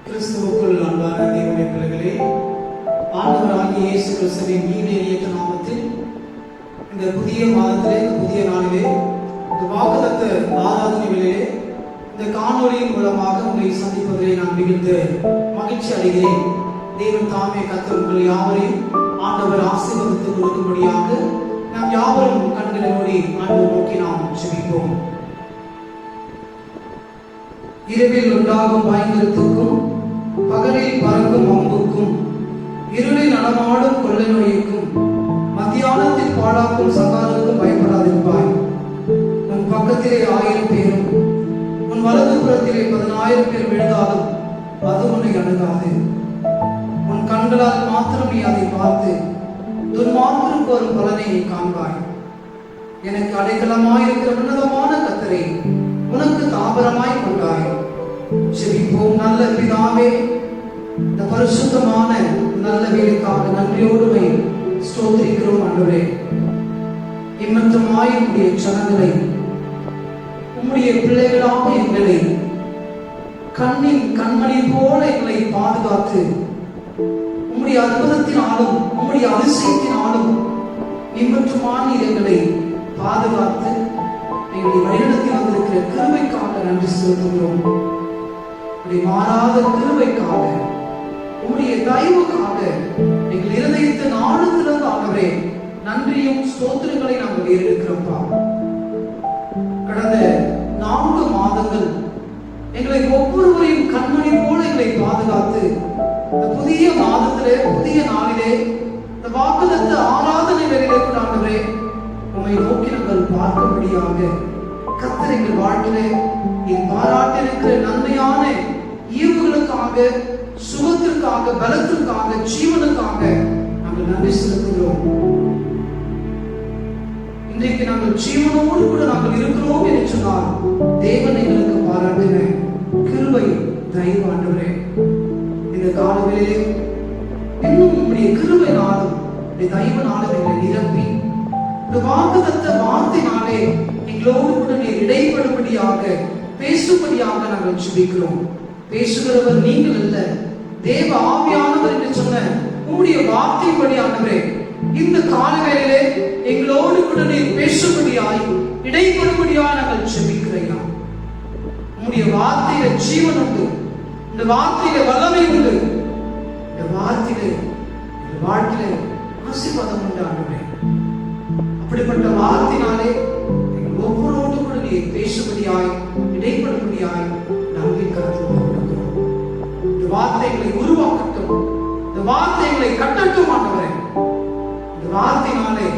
கிறிஸ்துவுக்குள் அன்பான தேவனுடைய பிள்ளைகளே, ஆண்டவராகிய இயேசு கிறிஸ்துவின் ஈடேறிய நாமத்தில் இந்த புதிய மாதத்திலே, இந்த புதிய நாளிலே, இந்த வாக்குத்தத்த ஆராதனைகளிலே இந்த காணொலியின் மூலமாக உங்களை சந்திப்பதிலே நான் மிகுந்த மகிழ்ச்சி அடைகிறேன். தேவன் தாமே கர்த்தர் உங்கள் யாவரையும் ஆண்டவர் ஆசீர்வதித்து கொடுக்கும்படியாக நாம் யாவரும் கண்களை மூடி ஆண்டவர் நோக்கி நாம் ஜெபிப்போம். இரவில் உண்டாகும் பயங்கரத்துக்கும் பகலில் பறக்கும் அம்புக்கும் இருளில் நடமாடும் கொள்ளை நோய்க்கும் மத்தியானத்தில் பாழாக்கும் சகாலுக்கும் பயப்படாதிருப்பாய். உன் பக்கத்திலே 1000 பேரும் உன் வலது புறத்திலே 10,000 பேர் விழுந்தாலும் அது உன்னை அணுகாது. உன் கண்களால் மாத்திரம் நீ அதை பார்த்து துன்மார்க்கருக்கு வரும் பலனை காண்பாய். எனக்கு அடைக்கலமாயிருக்கிற உன்னதமான கர்த்தரை உனக்கு தாபரமாய் கொண்டாய். ஜெபிப்போம். நல்ல பிதாவே, இந்த பரிசுத்தமான நல்ல வேலைக்காக நன்றியோடு ஸ்தோத்திரிக்கிறோம். ஆண்டவரே, இம்மட்டுமாய் உம்முடைய ஜனங்களை, உம்முடைய பிள்ளைகளாக எங்களை கண்ணின் கண்மணி போல எங்களை பாதுகாத்து உம்முடைய அற்புதத்தினாலும் உம்முடைய அதிசயத்தினாலும் இம்மட்டுமான எங்களை பாதுகாத்து எங்களுடைய வழிநடத்தி வந்திருக்கிற கிருபைக்காக நன்றி செலுத்துகிறோம். மாறாத கிருபைக்காக, உம்முடைய தயவுக்காக எங்கள் இருதயத்தின் ஆழத்திலிருந்து ஆண்டவரே நன்றியும் ஸ்தோத்திரங்களை நாங்கள் ஏறெடுக்கிறோம்ப்பா. கடந்த 4 மாதங்கள் எங்களை ஒவ்வொருவரையும் கண்மணி போல எங்களை பாதுகாத்து இந்த புதிய மாதத்திலே, புதிய நாளிலே, இந்த வாக்குத்தத்த ஆராதனை வேளையிலே கூட ஆண்டவரே உம்மை நோக்கி நாங்கள் பார்க்கும்படியாக கர்த்தர் எங்கள் வாழ்விலே என் பாராட்டிருக்கிற நன்மையான ஈவுகளுக்காக, சுகத்திற்காக, பலத்திற்காக, ஜீவனுக்காக நாங்கள் நன்றி செலுத்துகிறோம். இன்றைக்கு நாங்கள் ஜீவனோடு கூட நாங்கள் இருக்கிறோம் என்று சொன்னால் தேவன் எங்களுக்கு பாராட்டின கிருபை, தயவு ஆண்டவரே. இந்த காலங்களிலே இன்னும் உம்முடைய கிருபை நாளும் தயவு நாளும் எங்களை நிரப்பி இந்த வாக்குத்தத்த வார்த்தையினாலே எங்களோடு கூட நீர் இடைப்படும்படியாக, பேசும்படியாக நாங்கள் ஜெபிக்கிறோம். பேசுகிறவர் நீங்கள் அல்ல, தேவ ஆவியானவர் என்று சொன்ன உம்முடைய வார்த்தைப்படி ஆண்டவரே இந்த காலவேளையிலே எங்களோடு கூட நீர் பேசும்படியாய், இடைப்படும்படியாய் நாங்கள் ஜெபிக்கிறோம். உம்முடைய வார்த்தையில ஜீவன் உண்டு, இந்த வார்த்தையில வல்லமை உண்டு, இந்த வார்த்தையில இந்த வாழ்க்கையில ஆசீர்வாதம் உண்டு ஆண்டவரே. அப்படிப்பட்ட வார்த்தையினாலே எங்கள் ஒவ்வொருவரோடு கூட நீர் பேசும்படியாய், இடைப்படும்படியாய் நாங்கள் கருத்து இந்த வார்த்தைகளை உருவாக்கட்டும், இந்த வார்த்தைகளை கட்டட்டும் ஆண்டவரே. இந்த வார்த்தையினாலே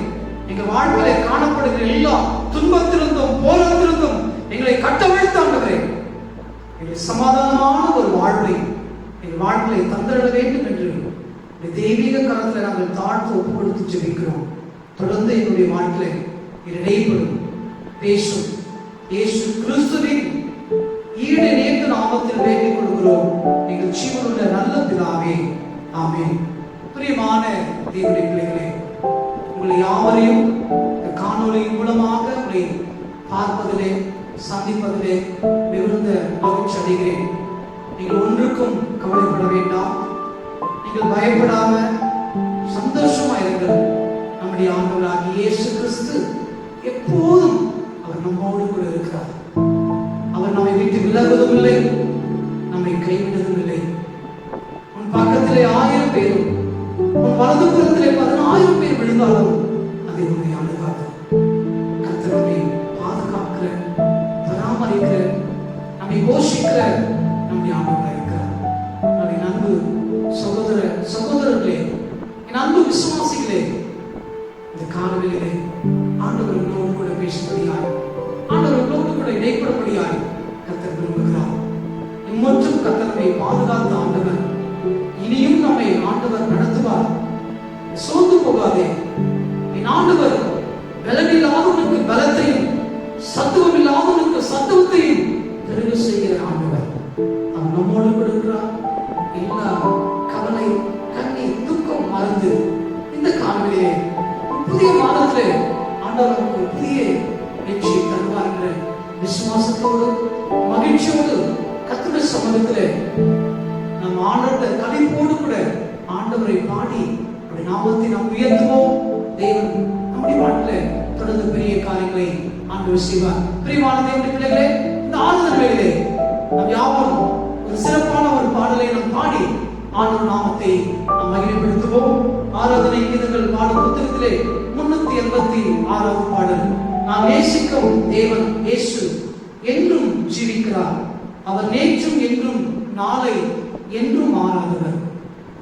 எங்கள் வாழ்க்கையிலே காணப்படுகிற எல்லா துன்பத்திலிருந்தும் போராட்டத்திலிருந்தும் எங்களை கட்டவிழ்த்து ஆண்டவரே எங்கள் சமாதானமான ஒரு வாழ்வை எங்கள் வாழ்க்கையை தந்திட வேண்டும் என்று இந்த தெய்வீக கரத்தில் நாங்கள் தாழ்த்து ஒப்பு கொடுத்து ஜெபிக்கிறோம். தொடர்ந்து எங்களுடைய வாழ்க்கையை இடைப்படும் பேசும் இயேசு கிறிஸ்துவின் ஈடு நேர்ந்த நாமத்தில் வேண்டிக் கொள்கிறோம் எங்கள் ஜீவனுள்ள நல்ல பிதாவே, ஆமென். பிரியமான தேவனுடைய பிள்ளைகளே, உங்களை யாவரையும் இந்த காணொலியின் மூலமாக உங்களை பார்ப்பதிலே, சந்திப்பதிலே மிகுந்த மகிழ்ச்சி அடைகிறேன். நீங்கள் ஒன்றுக்கும் கவலைப்பட வேண்டாம், நீங்கள் பயப்படாம சந்தோஷமா இருங்கள். நம்முடைய ஆண்டவராகிய இயேசு கிறிஸ்து எப்போதும் அவர் நம்மோடு கூட இருக்கிறார். அவர் நம்மை விட்டு விலகுவதும் இல்லை, நம்மை கைவிடுவதும் இல்லை. உன் பக்கத்திலே 1000 பேரும் உன் வலது புறத்திலே 10,000 பேர் விழுந்தாலும் அதை உன்னை அணுகாது. கர்த்தர் நம்மை பாதுகாக்கிற, பராமரிக்கிற, நம்மை போஷிக்கிற நம்முடைய ஆண்டவராக இருக்கிறார். நம்முடைய அன்பு சகோதரர்களே, என் அன்பு விசுவாசிகளே, இந்த காலங்களிலே ஆண்டவர் உங்களோடு கூட பேசும்படியாய், ஆண்டவர் உங்களோடு கூட இடைப்படும்படியாய் கர்த்தர் விரும்புகிறார். இம்மற்றும் கர்த்தர் நம்மை பாதுகாத்த ஆண்டவர், இனியும் நம்மை ஆண்டவர் நடத்துவார். சோர்ந்து போகாதே. என் ஆண்டவர் பலமில்லாதவனுக்கு பலத்தையும், சத்துவம் இல்லாதவனுக்கு சத்துவத்தையும் பெருக செய்கிற ஆண்டவர். அவர் நம்மோடு கூட இருக்கிறார். எல்லா கவலை, கண்ணீர், துக்கம் மறந்து இந்த காலங்களிலே புதிய மாதத்திலே ஆண்டவர் நமக்கு புதிய வெற்றியை தருவார் விசுவாசத்தோடு, மகிழ்ச்சியோடு கர்த்தருடைய சமூகத்திலே நாம் ஆண்டவரை கலிப்போடு கூட ஆண்டவரை பாடி அவருடைய நாமத்தை நாம் உயர்த்துவோம். தேவன் நம்முடைய வாழ்க்கையில தொடர்ந்து பெரிய காரியங்களை ஆண்டவர் செய்வார். பிரியமான தேவனுடைய பிள்ளைகளே, இந்த ஆறுதல் வேளையிலே நாம் யாவரும் ஒரு சிறப்பான ஒரு பாடலை நாம் பாடி ஆண்டவர் நாமத்தை நாம் மகிமைப்படுத்துவோம். ஆராதனை கீதங்கள் பாடும் புத்தகத்திலே 386வது பாடல், நாம் நேசிக்கும் தேவன் இயேசு என்றும் ஜீவிக்கிறார், அவர் நேற்றும் என்றும் நாளை என்றும் மாறாதவர்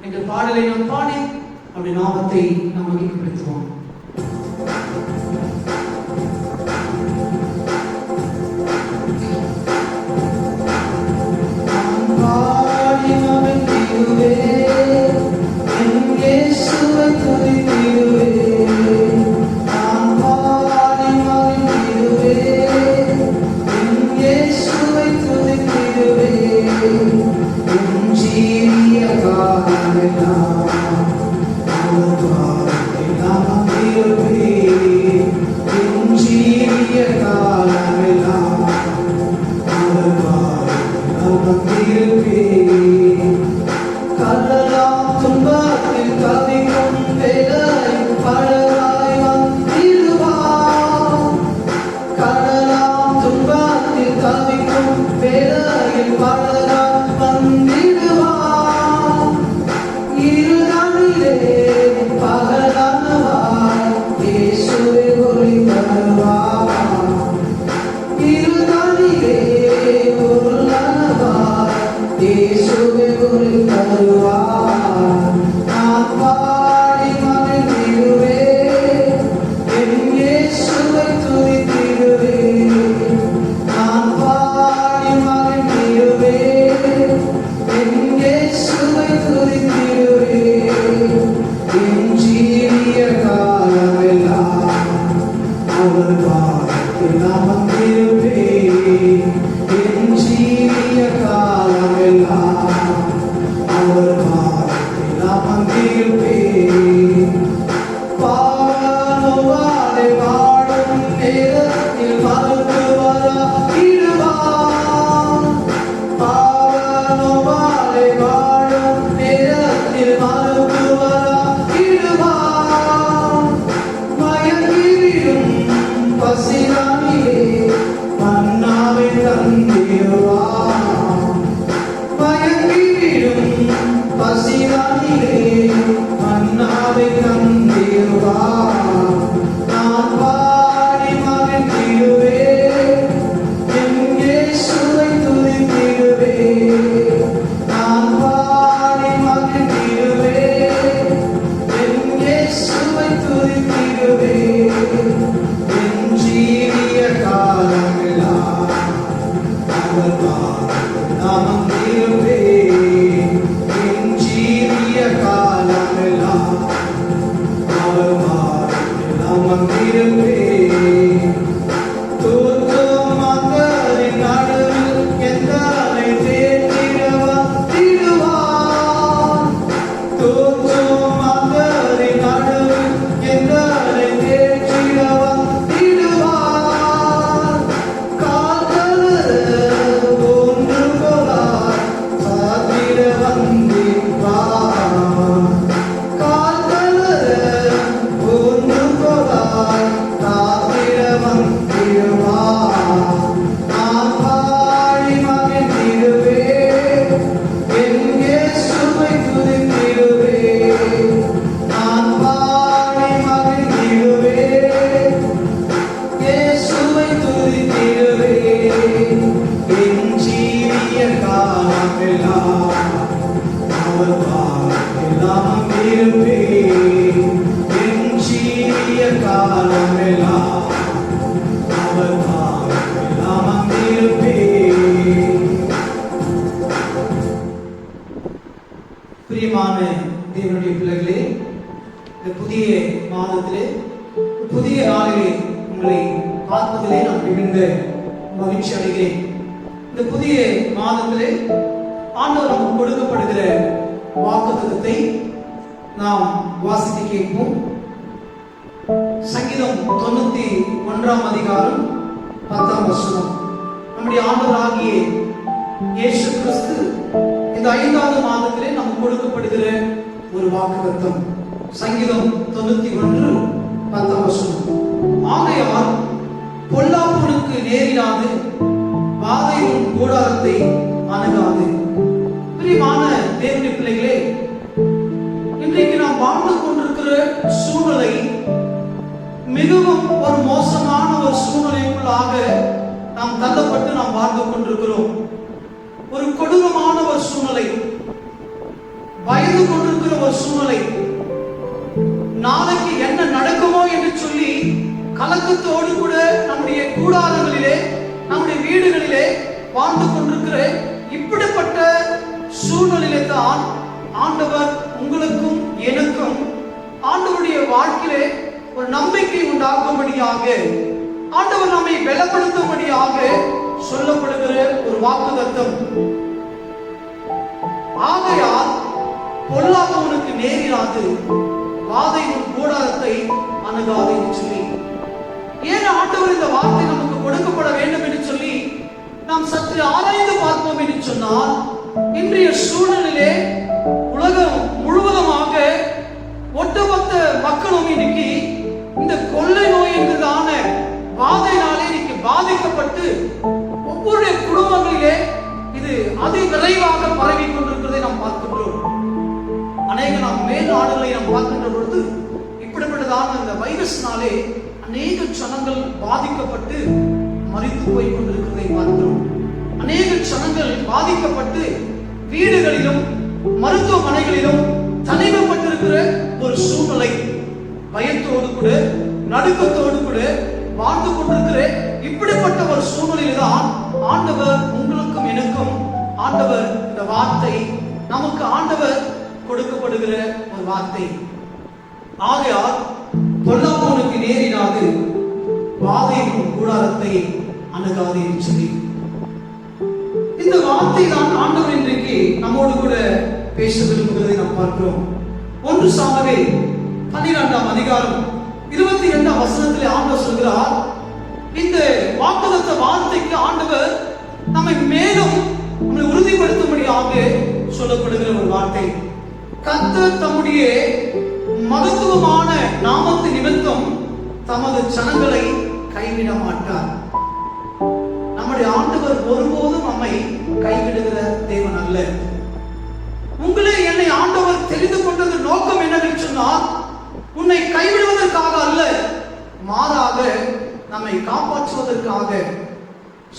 என்ற பாடலை நாம் பாடி அப்படி நாமத்தை நாம் மகிமைப்படுத்துவோம். பிரியமான தேவனுடைய பிள்ளைகளே, இந்த புதிய மாதத்திலே புதிய நாளிலே உங்களை பார்ப்பதிலே நான் மிகுந்த மகிழ்ச்சி அடைகிறேன். இந்த புதிய மாதத்திலே ஆண்டவர் நமக்கு கொடுக்கப்படுகிற வாக்குத்தத்தத்தை நாம் வாசித்து கேட்போம். சங்கீதம் 91ஆம் அதிகாரம் 10ஆம் வசனம். நம்முடைய ஆண்டவராகிய இயேசு கிறிஸ்து இந்த இந்த 5வது மாதத்திலே நமக்கு கொடுக்கப்படுகிற ஒரு வாக்குத்தத்தம். சங்கீதம் 91:10. ஆகையால் பொல்லாப்புனுக்கு நேரிடாது, வாதை உன் கூடாரத்தை அணுகாது. பிரியமான தேவனுடைய பிள்ளைகளே, இன்றைக்கு நாம் வாழ்ந்து கொண்டிருக்கிற சூழ்நிலை மிகவும் ஒரு மோசமான ஒரு சூழ்நிலைக்குள்ளாக நாம் தள்ளப்பட்டு நாம் வாழ்ந்து கொண்டிருக்கிறோம். ஒரு கொடூரமான ஒரு சூழ்நிலை, பயந்து கொண்டிருக்கிற ஒரு சூழ்நிலை, நாளைக்கு என்ன நடக்குமோ என்று சொல்லி கலக்கத்தோடு கூட நம்முடைய கூடாரங்களிலே நம்முடைய வீடுகளிலே வாழ்ந்து கொண்டிருக்கிற இப்படிப்பட்ட சூழ்நிலையிலே தான் ஆண்டவர் உங்களுக்கும் எனக்கும் ஆண்டவருடைய வாழ்க்கையிலே ஒரு நம்பிக்கை உண்டாகும்படியாக, ஆண்டவர் நம்மை பலப்படுத்தும்படியாக சொல்லப்படுகிற ஒரு வாக்குத்தத்தம். ஆகையால் பொல்லாதவனுக்கு நேரிடாது, வாதை உன் கூடாரத்தை அணுகாது என்று சொல்லி, ஏன் ஆண்டவர் இந்த வார்த்தை நமக்கு கொடுக்கப்பட வேண்டும் என்று சொல்லி நாம் சற்று ஆராய்ந்து பார்ப்போம் என்று சொன்னால், இன்றைய சூழ்நிலையிலே உலகம் முழுவதுமாக ஒட்டுமொத்த மக்களும் இன்னைக்கு இந்த கொள்ளை நோய் என்கிறதான வாதையினாலே இன்னைக்கு பாதிக்கப்பட்டு ஒவ்வொரு குடும்பங்களிலே இது அதி விரைவாக பரவி கொண்டிருக்கிறதை நாம் பார்க்கின்றோம். அநேக நாம் மேல் நாடுகளை நாம் பார்க்கின்ற பொழுது இப்படிப்பட்டதான இந்த வைரஸ்னாலே அநேக ஜனங்கள் பாதிக்கப்பட்டு மரித்து போய் கொண்டிருக்கிறதை பார்க்கிறோம். அநேக ஜனங்கள் பாதிக்கப்பட்டு வீடுகளிலும் மருத்துவமனைகளிலும் தனிமைப்பட்டிருக்கிற ஒரு சூழ்நிலை, பயத்தோடு கூட நடுக்கத்தோடு கூட வாழ்ந்து கொண்டிருக்கிற இப்படிப்பட்ட ஒரு சூழ்நிலையில் தான் ஆண்டவர் உங்களுக்கும் எனக்கும் ஆண்டவர் இந்த வார்த்தை நமக்கு ஆண்டவர் கொடுக்கப்படுகிற ஒரு வார்த்தை. ஆகையால் பொல்லாதவனுக்கு நேரிடாது, வாதை உன் கூடாரத்தை அணுகாது என்று சொல்லி, இந்த வார்த்தை தான் ஆண்டவர் இன்றைக்கு நம்மோடு கூட பேச விரும்புகிறதை நாம் பார்க்கிறோம். 1 சாமுவேல் 12:22 ஆண்டவர் சொல்கிறார், இந்த வாக்குத்தத்த வார்த்தைக்கு ஆண்டவர் நம்மை மேலும் உறுதிப்படுத்தும்படியாக சொல்லப்படுகிற ஒரு வார்த்தை. கர்த்தர் தம்முடைய மகத்துவமான நாமத்து நிமித்தம் தமது ஜனங்களை கைவிட மாட்டார். நம்முடைய ஆண்டவர் ஒருபோதும் நம்மை கைவிடுகிற தேவன் அல்ல. உங்களே என்னை ஆண்டவர் தெரிந்து கொண்டது நோக்கம் என்னவென்று சொன்னால், உன்னை கைவிடுவதற்காக அல்ல, மாறாக நம்மை காப்பாற்றுவதற்காக.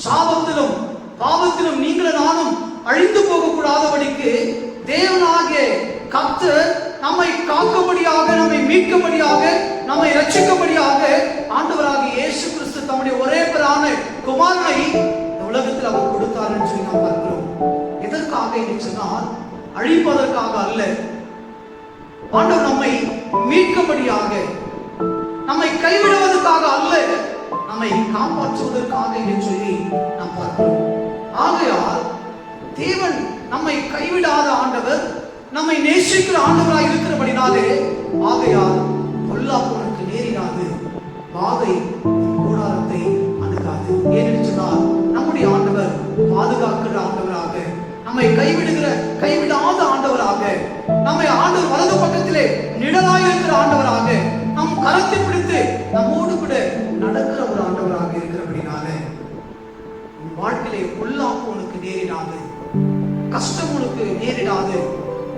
சாபத்திலும் பாவத்திலும் நீங்களும் நானும் அழிந்து போகக்கூடாதபடிக்கு தேவனாகிய கர்த்தர் நம்மை காக்கும்படியாக, நம்மை மீட்கும்படியாக, நம்மை ரட்சிக்கும்படியாக ஆண்டவராகிய இயேசு கிறிஸ்து தம்முடைய ஒரே பேரான குமாரனை இந்த உலகத்தில் அவர் கொடுத்தார் என்று சொல்லி நாம் பார்க்கிறோம். எதற்காக என்று சொன்னால், அழிப்பதற்காக அல்ல, ஆண்டவர் நம்மை மீட்கும்படியாக, நம்மை கைவிடுவதற்காக அல்ல, நம்மை காப்பாற்றுவதற்காக என்று சொல்லி நாம் பார்க்கிறோம். ஆகையால் தேவன் நம்மை கைவிடாத ஆண்டவர், நம்மை நேசிக்கிற ஆண்டவராய் இருக்கிறபடினாலே, ஆகையால் பொல்லாதவனுக்கு நேரிடாது, வாதை கூடாரத்தை அணுகாது. ஏனென்று சொன்னால், நம்முடைய ஆண்டவர் பாதுகாக்கிற ஆண்டவராக, நம்மை கைவிடாத ஆண்டவராக, நம்மை ஆண்டவர் வலது பக்கத்திலே நிழலாய் இருக்கிற ஆண்டவராக, நம் கரத்தை பிடித்து நம்மோடு கூட நடக்கிற ஒரு ஆண்டவராக இருக்கிறபடினாலே, வாழ்க்கையிலே பொல்லாப்பு உனக்கு நேரிடாது, கஷ்டம் உனக்கு நேரிடாது,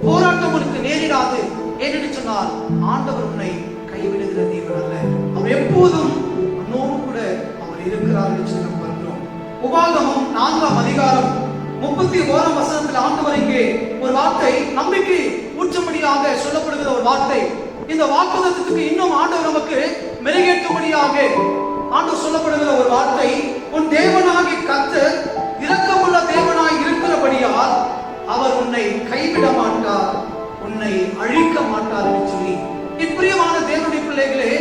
போராட்டம் உனக்கு நேரிடாது. ஏனென்று சொன்னால், ஆண்டவர் உன்னை கைவிடுகிற தேவன் அல்ல. அவர் எப்போதும் உன்னோடு கூட அவர் இருக்கிறார் என்று நாம் பார்க்கிறோம். உபாகமம் 4:31 ஆண்டவர் இங்கே ஒரு வார்த்தை, நம்பிக்கை ஊற்றும்படியாக சொல்லப்படுகிற ஒரு வார்த்தை. இந்த வாக்குத்தத்தத்துக்கு இன்னும் ஆண்டவர் நமக்கு மெருகேற்றும்படியாக ஆண்டவர் சொல்லப்படுகிற ஒரு வார்த்தை, உன் தேவனாகிய கர்த்தர் இரக்கமுள்ள தேவனாய் இருக்கிறபடியால் அவர் உன்னை கைவிட மாட்டார், உன்னை அழிக்க மாட்டார் என்று சொல்லி. பிரியமான தேவனுடைய பிள்ளைகளே,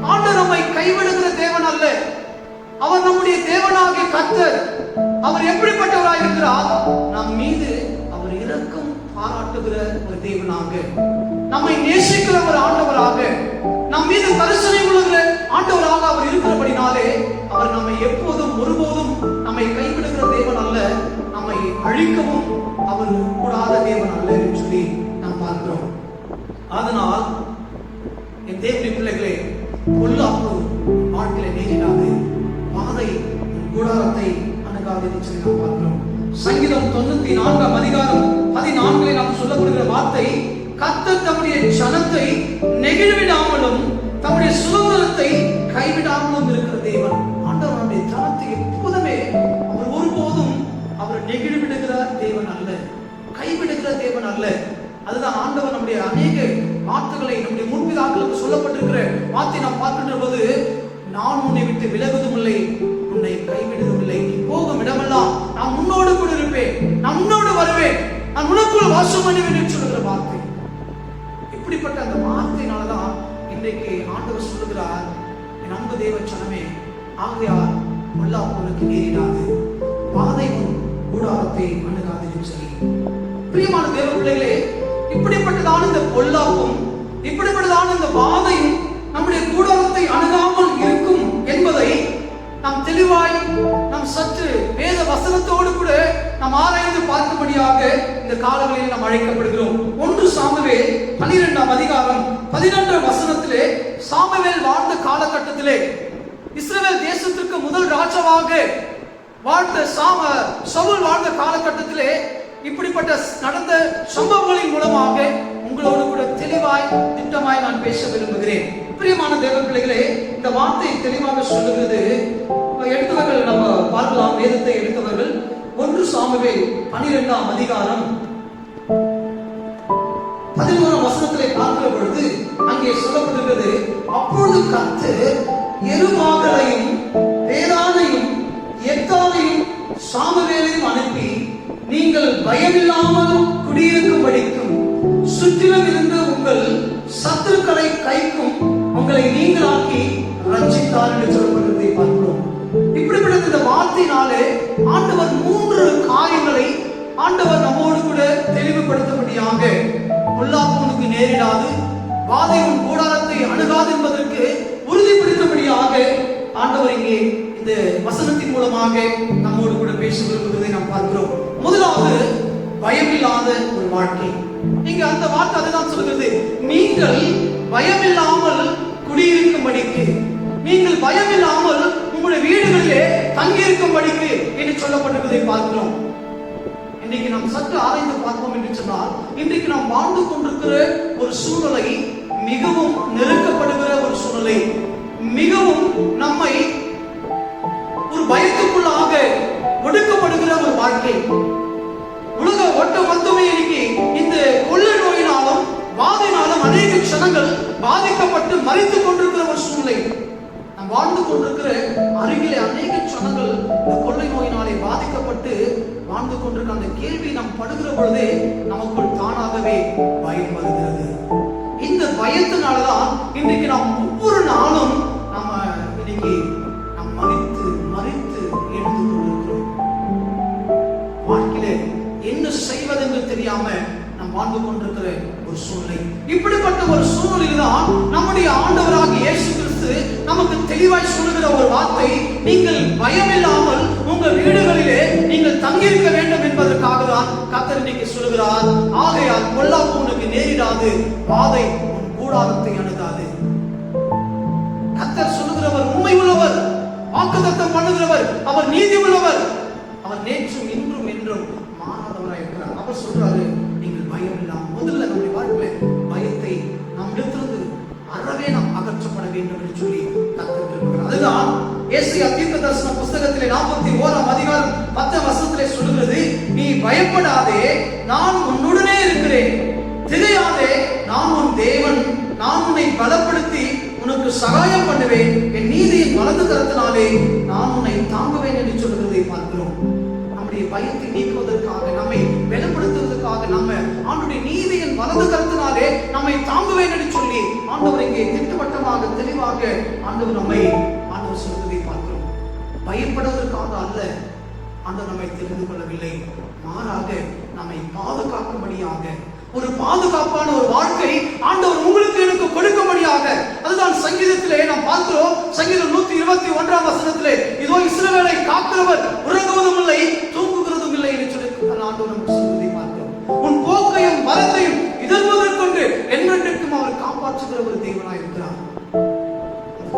ஆண்டவர் நம்மை கைவிடுகிற தேவன் அல்ல, அவர் நம்முடைய தேவனாகிய கர்த்தர். அவர் எப்படிப்பட்டவராய் இருக்கிறார்? நம் மீது அவர் இரக்கம் பாராட்டுகிற ஒரு தேவனாக, நம்மை நேசிக்கிற ஒரு ஆண்டவராக, நம் மீது கரிசனை உள்ள ஆண்டவராக அவர் இருக்கிறபடினாலே, அவர் நம்மை எப்போதும் ஒருபோதும் நம்மை கைவிடுகிற தேவன் அல்ல, நம்மை அழிக்கவும் அவர் கூடாத கூடாரத்தை அணுகாது என்று சொல்லி நாம் பார்க்கிறோம். சங்கீதம் 94 அதிகாரம் 14 நாம் சொல்லப்படுகிற வார்த்தை, கர்த்தர் தம்முடைய ஜனத்தை நெகிழ்விடாமலும் தம்முடைய சுதந்திரத்தை கைவிடாமலும் இருக்கிற தேவன். ஆண்டவர் நம்முடைய ஜனத்தை எப்போதுமே அவர் ஒருபோதும் அவர் நெகிழ்விடுகிற தேவன் அல்ல, கைவிடுகிற தேவன் அல்ல. அதுதான் ஆண்டவர் நம்முடைய அநேக வார்த்தைகளை நம்முடைய முன்பிதாக்களுக்கு சொல்லப்பட்டிருக்கிற வார்த்தை நாம் பார்க்கின்ற போது, நான் உன்னை விட்டு விலகுவதும் இல்லை, உன்னை கைவிடுவதும் இல்லை, நீ போகும் இடமெல்லாம் நான் உன்னோடு கூட இருப்பேன், நான் உன்னோடு வருவேன், நான் உனக்குள் வாசம் பண்ணுவேன் என்று சொல்லுகிற வார்த்தை. இப்படிப்பட்ட அந்த வார்த்தையினாலதான் இன்றைக்கு ஆண்டவர் சொல்லுகிறார், என் அன்பு தேவ ஜனமே, ஆகையால் பொல்லாப்பு உனக்கு நேரிடாது, பாதை உன் கூடாரத்தை அணுகாது என்று சொல்லி. பிரியமான தேவ பிள்ளைகளே, இப்படிப்பட்டதான இந்த பொல்லாப்பும் இப்படிப்பட்டதான இந்த வாதையும் நம்முடைய கூடாரத்தை அணுகாமல் இருக்கும் என்பதை நாம் தெளிவாய் நாம் சற்று வேத வசனத்தோடு கூட நாம் ஆராய்ந்து பார்க்கும்படியாக இந்த காலங்களில் நாம் அழைக்கப்படுகிறோம். 1 சாமுவேல் 12 அதிகாரம் 11 வசனத்திலே, சாமுவேல் வாழ்ந்த காலகட்டத்திலே இஸ்ரவேல் தேசத்திற்கு முதல் ராஜாவாக வாழ்ந்த சவுல் வாழ்ந்த காலகட்டத்திலே இப்படிப்பட்ட நடந்த சம்பவங்களின் மூலமாக உங்களோடு கூட தெளிவாய் திட்டமாய் நான் பேச விரும்புகிறேன். பிரியமான தேவ பிள்ளைகளே, இந்த வார்த்தை தெளிவாக சொல்லுகிறது. எடுத்தவர்கள் நம்ம பார்க்கலாம், வேதத்தை எடுத்தவர்கள் 1 சாமுவேல் 12 அதிகாரம் 11 வசனத்திலே பார்க்கிற பொழுது அங்கே சொல்லப்பட்டிருக்கிறது, அப்பொழுது கர்த்தர் யெருபாகலையும் பேரானையும் எத்தானையும் சாமுவேலையும் அனுப்பி, நீங்கள் பயமில்லாமல் குடியிருக்கும்படிக்கும் சுற்றிலும் இருந்து உங்கள் சத்துருக்களை கைக்கும் உங்களை நீங்களாக்கி ரட்சித்தார் என்று சொல்லப்படுவதை பார்க்கிறோம். இப்படிப்பட்ட இந்த வார்த்தையினாலே ஆண்டவர் 3 காரியங்களை ஆண்டவர் நம்மோடு கூட தெளிவுபடுத்தபடியாக, பொல்லாப்பு உனக்கு நேரிடாது, வாதை உன் கூடாரத்தை அணுகாது என்பதற்கு உறுதிப்படுத்தபடியாக ஆண்டவர் இங்கே இந்த வசனத்தின் மூலமாக நம்மோடு கூட பேச விரும்புவதை நாம் பார்க்கிறோம். முதலாவது, பயமில்லாத ஒரு வாழ்க்கை. இங்க அந்த வார்த்தை அதுதான் சொல்கிறது, நீங்கள் பயமில்லாமல் குடியிருக்கும்படிக்கு, நீங்கள் பயமில்லாமல் உங்களுடைய வீடுகளிலே தங்கியிருக்கும்படிக்கு என்று சொல்லப்பட்டிருப்பதை பார்க்கிறோம். இன்றைக்கு நாம் சற்று ஆராய்ந்து பார்ப்போம் என்று சொன்னால், இன்றைக்கு நாம் வாழ்ந்து கொண்டிருக்கிற ஒரு சூழ்நிலை மிகவும் நெருக்கப்படுகிற ஒரு சூழ்நிலை, மிகவும் நம்மை ஒரு பயத்துக்குள்ளாக ஒடுக்கப்படுகிற ஒரு வாழ்க்கை. உலக ஒட்ட மொத்தமே இன்னைக்கு இந்த கொள்ளை நோயினாலும் வாதையினாலும் அநேக ஜனங்கள் பாதிக்கப்பட்டு மரித்துக் கொண்டிருக்கிற ஒரு சூழ்நிலை. நாம் வாழ்ந்து கொண்டிருக்கிற அருகிலே அநேக ஜனங்கள் இந்த கொள்ளை நோயினாலே பாதிக்கப்பட்டு வாழ்ந்து கொண்டிருக்கிற அந்த கேள்வி நாம் படுகிற பொழுதே நமக்குள் தானாகவே பயம் வருகிறது. இந்த பயத்தினாலதான் இன்றைக்கு நாம் ஒவ்வொரு நாளும் நாம இன்னைக்கு நாம் மறித்து மறித்து எழுந்து கொண்டிருக்கிறோம். வாழ்க்கையிலே என்ன செய்வதென்று தெரியாம நாம் வாழ்ந்து கொண்டிருக்கிற ஒரு சூழ்நிலை. இப்படிப்பட்ட ஒரு சூழ்நிலையில் தான் நம்முடைய ஆண்டவராகிய இயேசு கிறிஸ்து நமக்கு தெளிவாய் சொல்லுகிற ஒரு வார்த்தை, நீங்கள் பயமில்லாமல் உங்கள் வீடுகளிலே நீங்கள் தங்கியிருக்க வேண்டும் என்பதற்காக தான் கர்த்தர் இன்னைக்கு சொல்லுகிறார். ஆகையால் பொல்லாப்பு உனக்கு நேரிடாது, வாதை உன் கூடாரத்தை அணுகாது. கர்த்தர் சொல்லுகிறவர் உண்மை உள்ளவர், வாக்குத்தத்தம் பண்ணுகிறவர், அவர் நீதி உள்ளவர், அவர் நேற்றும் இன்றும் என்றும் மாறாதவராய் இருக்கிறார். அவர் சொல்றாரு, நீங்கள் பயம் இல்லாமல் முதல்ல நம்முடைய வாழ்க்கையில பயத்தை நாம் இடத்திலிருந்து அறவே நாம் அகற்றப்பட வேண்டும் என்று சொல்லி கர்த்தர் விரும்புகிறார். அதுதான் ஏசாயா தீர்க்கதரிசன புத்தகத்திலே 41 அதிகாரம் 10 வசனத்திலே சொல்லுகிறது, நீ பயப்படாதே, நான் உன்னுடனே இருக்கிறேன், திகையாதே, நான் உன் தேவன், நான் உன்னை பலப்படுத்தி உனக்கு சகாயம் பண்ணுவேன், என் நீதியின் வலது கரத்தினாலே நான் உன்னை தாங்குவேன் என்று சொல்லுகிறதை பார்க்கிறோம். நம்முடைய பயத்தை நீக்குவதற்காக, நம்மை பலப்படுத்துவதற்காக, நம்ம ஆண்டுடைய நீதியின் வலது கரத்தினாலே நம்மை தாங்குவேன் என்று சொல்லி ஆண்டவர் இங்கே திட்டவட்டமாக தெளிவாக ஆண்டவர் நம்மை ஆண்டவர் சொல்வதை பார்க்கிறோம். பயப்படுவதற்காக அல்ல ஆண்டவர் நம்மை தெரிந்து கொள்ளவில்லை, மாறாக நம்மை பாதுகாக்கும்படியாக, ஒரு பாதுகாப்பான ஒரு வாழ்க்கை ஆண்டவர் உங்களுக்கு எனக்கு கொடுக்கும்படியாக. அதுதான் சங்கீதத்திலே நாம் பார்க்கிறோம். சங்கீதம் 121 வசனத்திலே, இதோ இஸ்ரவேலை காக்கிறவர் உறங்குவதும் இல்லை தூங்குகிறதும் இல்லை என்று சொல்லி ஆண்டவர் நமக்கு சொல்வதை பார்க்கிறோம். உன் போக்கையும் வரத்தையும் இதழ்வதற்கொண்டு என்றென்றைக்கும் அவர் காப்பாற்றுகிற ஒரு தேவனாய் இருக்கிறார்.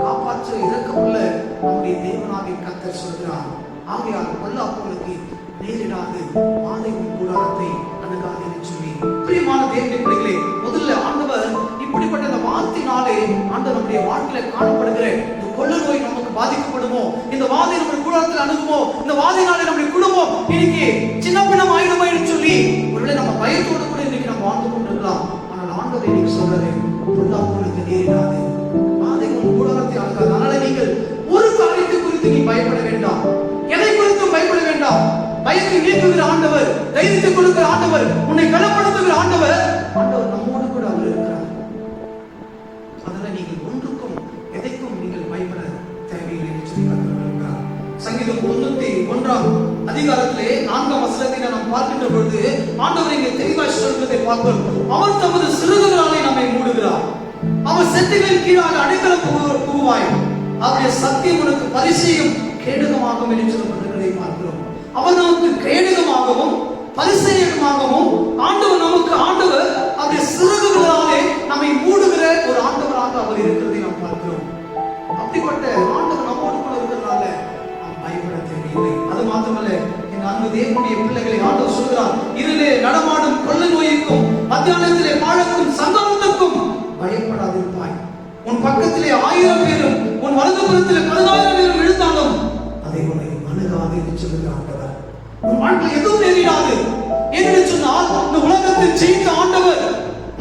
காப்பாற்ற இரக்கமுள்ள நம்முடைய தேவனாகிய கர்த்தர் சொல்கிறார், ஆகையால் பொல்லாப்போனுக்கு நேரிடாது, வாதை உன் கூடாரத்தை அணுகாது என்று சொல்லி. பிரியமான தேவனுடைய பிள்ளைகளே, முதல்ல ஆண்டவர் இப்படிப்பட்ட இந்த வார்த்தையினாலே ஆண்டவர் நம்முடைய வாழ்க்கையில காணப்படுகிற இந்த கொள்ள நோய் நமக்கு பாதிக்கப்படுமோ, இந்த வாதை நம்முடைய கூடாரத்தில் அணுகுமோ, இந்த வாதையினாலே நம்முடைய குடும்பம் இன்னைக்கு சின்ன பின்னம் ஆயிடுமோ என்று சொல்லி ஒருவேளை நம்ம பயத்தோடு கூட இன்னைக்கு நம்ம வாழ்ந்து கொண்டிருக்கலாம். ஆனால் ஆண்டவர் இன்னைக்கு சொல்றாரு, பொல்லாப்போனுக்கு நேரிடாது, வாதை உன் கூடாரத்தை அணுகாது. அதனால நீங்கள் ஒரு காரியத்தை குறித்து நீ பயப்பட வேண்டாம், எதை குறித்தும் பயப்பட வேண்டாம். பயத்தை நீக்குகிற ஆண்டவர், தைரியத்தை கொடுக்கிற ஆண்டவர், உன்னை பலப்படுத்துகிற ஆண்டவர், ஆண்டவர் நம்மோடு கூட அவர் இருக்கிறார். அதனால நீங்கள் ஒன்றுக்கும் எதைக்கும் நீங்கள் பயப்பட தேவையில்லை என்று சொல்லி கற்றுக்கொள்கிறார். சங்கீதம் 91 அதிகாரத்திலே 4 வசனத்தை நாம் பார்க்கின்ற பொழுது ஆண்டவர் இங்கே தெளிவாய் சொல்வதை பார்க்கிறோம். அவர் தமது சிறகுகளாலே நம்மை மூடுகிறார், அவர் செட்டைகளின் கீழாக அடைக்கலம் புகுவாய், அவருடைய சத்தியம் உனக்கு பரிசையும் கேடகமாகும் என்று சொல்லப்பட்டிருக்கிறதை பார்க்கிறோம். அவர் நமக்கு கேடகமாகவும் பரிசேயகமாகவும் ஆண்டவர் அவருடைய சிறகுகளாலே நம்மை மூடுகிற ஒரு ஆண்டவராக அவர் இருக்கிறதை நாம் பார்க்கிறோம். அப்படிப்பட்ட ஆண்டவர் நம்மோடு கூட இருக்கிறதுனால நாம் பயப்பட தேவையில்லை. அது மாத்திரமல்ல, என் அன்பு தேவனுடைய பிள்ளைகளை ஆண்டவர் சொல்கிறார், இருளே நடமாடும் கொள்ளை நோய்க்கும் மத்தியானத்திலே வாழக்கும் சங்கமத்துக்கும் பயப்படாதிருப்பாய். உன் பக்கத்திலே 1000 பேரும் உன் வலதுபுறத்திலே 10000 பேரும் விழுந்தாலும் அதை உன்னை அணுகாது என்று சொல்லுகிற ஆண்டவர். உன் வாழ்க்கை எதுவும் நேரிடாது என்று சொன்னால், இந்த உலகத்தில் ஜெயித்த ஆண்டவர்,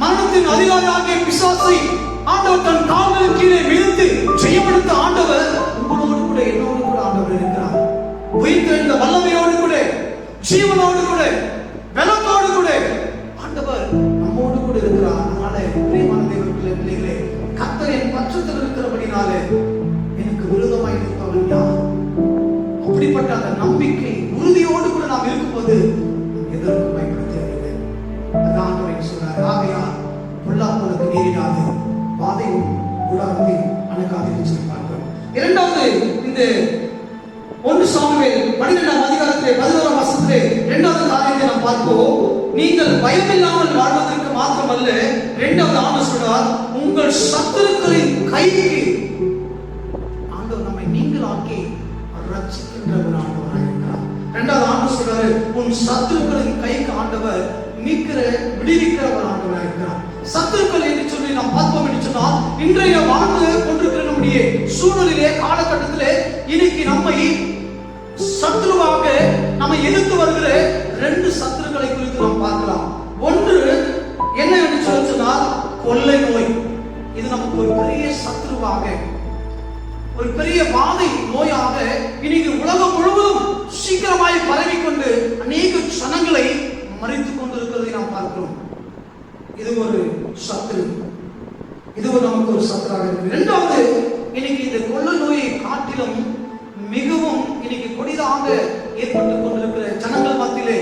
மரணத்தின் அதிகாரியாகிய பிசாசை ஆண்டவர் தன் கால்களின் கீழே விழுந்து ஜெயமெடுத்த ஆண்டவர் உங்களோடு கூட என்னோடு கூட ஆண்டவர் இருக்கிறார். உயிர்த்தெழுந்த வல்லமையோடு கூட, ஜீவனோடு கூட, பலத்தோடு கூட ஆண்டவர் நம்மோடு கூட இருக்கிறார். அதனால பிரியமான தேவனுடைய பிள்ளைகளே, கர்த்தர் என் பட்சத்தில் இருக்கிறபடினாலே எனக்கு விரோதமாய் இருப்பவன் யார்? அப்படிப்பட்ட அந்த நம்பிக்கை உறுதியோடு கூட நாம் இருக்கும்போது எதற்கும் பயப்பட தேவையில்லை. அதான் ஆண்டவர் சொல்றார், ஆகையால் பொல்லாப்போனுக்கு நேரிடாது, வாதையும் கூடாரத்தை அணுகாது என்று சொல்லி பார்க்கிறோம். இரண்டாவது, இந்த 1 சாமுவேல் 12 அதிகாரத்திலே 11 வசனத்திலே இரண்டாவது காரியத்தை நாம் பார்ப்போம். நீங்கள் பயமில்லாமல் வாழ்வதற்கு மாத்திரமல்ல, இரண்டாவது ஆண்டவர் சொல்றார், உங்கள் சத்துருக்களின் கைக்கு ஆண்டவர் நம்மை நீங்களாக்கி ரட்சிக்கின்ற ஒரு ஆண்டவராக இருக்கிறார். இரண்டாவது ஆண்டவர் சொல்றாரு, உன் சத்துருக்களின் கைக்கு ஆண்டவர் மீட்கிற விடுவிக்கிற ஒரு ஆண்டவராக இருக்கிறார். சத்துருக்கள் என்று சொல்லி நாம் பார்ப்போம் என்று சொன்னால், இன்றைய வாழ்ந்து கொண்டிருக்கிற நம்முடைய சூழ்நிலையிலே காலகட்டத்திலே இன்னைக்கு நம்மை சத்துருவாக நம்மை எதிர்த்து வருகிற 2 சத்துருக்களை குறித்து நாம் பார்க்கலாம். ஒன்று என்ன என்று சொன்னால் கொள்ளை நோய். இது நமக்கு ஒரு பெரிய சத்துருவாக, ஒரு பெரிய வாதை நோயாக இன்னைக்கு உலகம் முழுவதும் சீக்கிரமாய் பரவிக்கொண்டு அநேக ஜனங்களை மறித்துக் கொண்டிருக்கிறதை நாம் பார்க்கிறோம். இது ஒரு சத்துரு, இது நமக்கு ஒரு சத்துராக இருக்கு. இரண்டாவது, இன்னைக்கு இந்த கொள்ளை நோயை காட்டிலும் மிகவும் இன்னைக்கு கொடிதாக ஏற்பட்டுக் கொண்டிருக்கிற ஜனங்கள் மத்தியிலே,